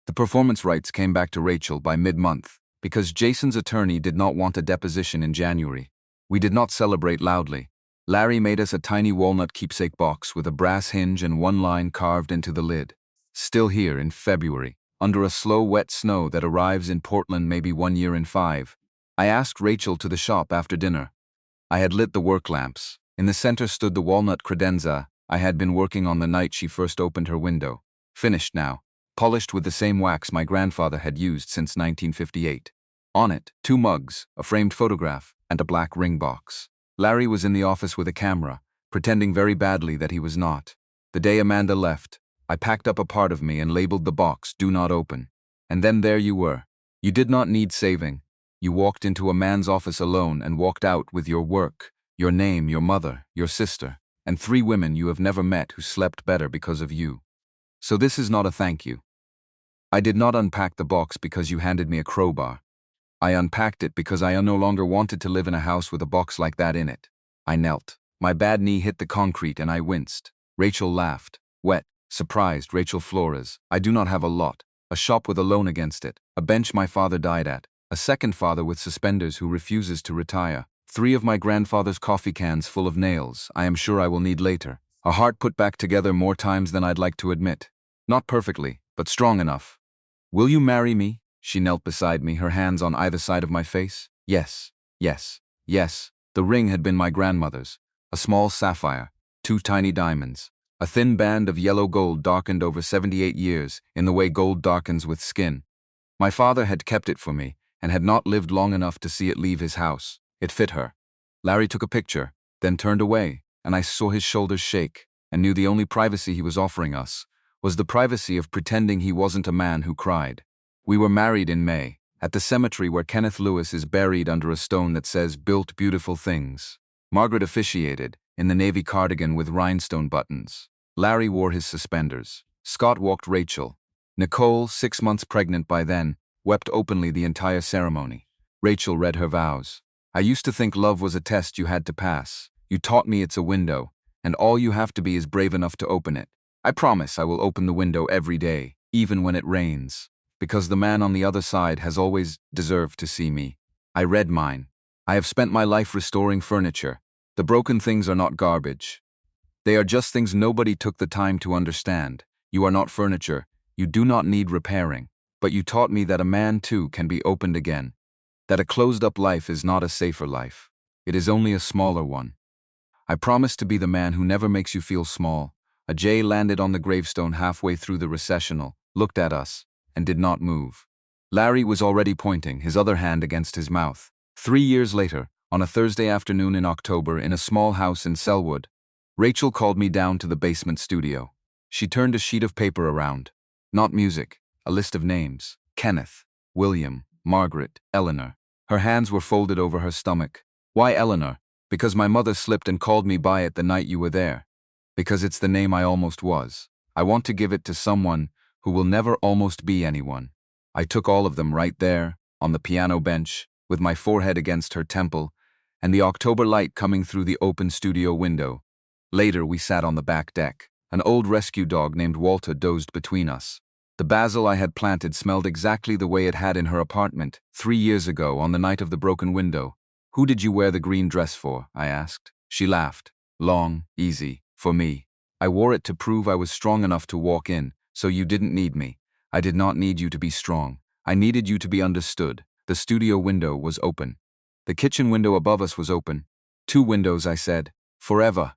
The performance rights came back to Rachel by mid-month, because Jason's attorney did not want a deposition in January. We did not celebrate loudly. Larry made us a tiny walnut keepsake box with a brass hinge and one line carved into the lid. Still here in February, under a slow wet snow that arrives in Portland maybe 1 year in 5. I asked Rachel to the shop after dinner. I had lit the work lamps. In the center stood the walnut credenza I had been working on the night she first opened her window. Finished now, polished with the same wax my grandfather had used since 1958. On it, 2 mugs, a framed photograph, and a black ring box. Larry was in the office with a camera, pretending very badly that he was not. The day Amanda left, I packed up a part of me and labeled the box, "Do not open." And then there you were. You did not need saving. You walked into a man's office alone and walked out with your work, your name, your mother, your sister, and 3 women you have never met who slept better because of you. So this is not a thank you. I did not unpack the box because you handed me a crowbar. I unpacked it because I no longer wanted to live in a house with a box like that in it. I knelt. My bad knee hit the concrete and I winced. Rachel laughed. Wet, surprised Rachel Flores. I do not have a lot. A shop with a loan against it. A bench my father died at. A second father with suspenders who refuses to retire. 3 of my grandfather's coffee cans full of nails I am sure I will need later. A heart put back together more times than I'd like to admit. Not perfectly, but strong enough. Will you marry me? She knelt beside me, her hands on either side of my face. Yes, yes, yes. The ring had been my grandmother's. A small sapphire, 2 tiny diamonds. A thin band of yellow gold darkened over 78 years, in the way gold darkens with skin. My father had kept it for me, and had not lived long enough to see it leave his house. It fit her. Larry took a picture, then turned away, and I saw his shoulders shake, and knew the only privacy he was offering us was the privacy of pretending he wasn't a man who cried. We were married in May, at the cemetery where Kenneth Lewis is buried under a stone that says, "Built beautiful things." Margaret officiated, in the navy cardigan with rhinestone buttons. Larry wore his suspenders. Scott walked Rachel. Nicole, 6 months pregnant by then, wept openly the entire ceremony. Rachel read her vows. I used to think love was a test you had to pass. You taught me it's a window, and all you have to be is brave enough to open it. I promise I will open the window every day, even when it rains, because the man on the other side has always deserved to see me. I read mine. I have spent my life restoring furniture. The broken things are not garbage. They are just things nobody took the time to understand. You are not furniture. You do not need repairing. But you taught me that a man too can be opened again. That a closed-up life is not a safer life. It is only a smaller one. I promise to be the man who never makes you feel small. A J landed on the gravestone halfway through the recessional, looked at us, and did not move. Larry was already pointing, his other hand against his mouth. 3 years later, on a Thursday afternoon in October in a small house in Selwood, Rachel called me down to the basement studio. She turned a sheet of paper around. Not music, a list of names. Kenneth, William, Margaret, Eleanor. Her hands were folded over her stomach. Why Eleanor? Because my mother slipped and called me by it the night you were there. Because it's the name I almost was. I want to give it to someone who will never almost be anyone. I took all of them right there, on the piano bench, with my forehead against her temple, and the October light coming through the open studio window. Later we sat on the back deck. An old rescue dog named Walter dozed between us. The basil I had planted smelled exactly the way it had in her apartment 3 years ago on the night of the broken window. Who did you wear the green dress for? I asked. She laughed. Long, easy, for me. I wore it to prove I was strong enough to walk in, so you didn't need me. I did not need you to be strong. I needed you to be understood. The studio window was open. The kitchen window above us was open. 2 windows, I said. Forever.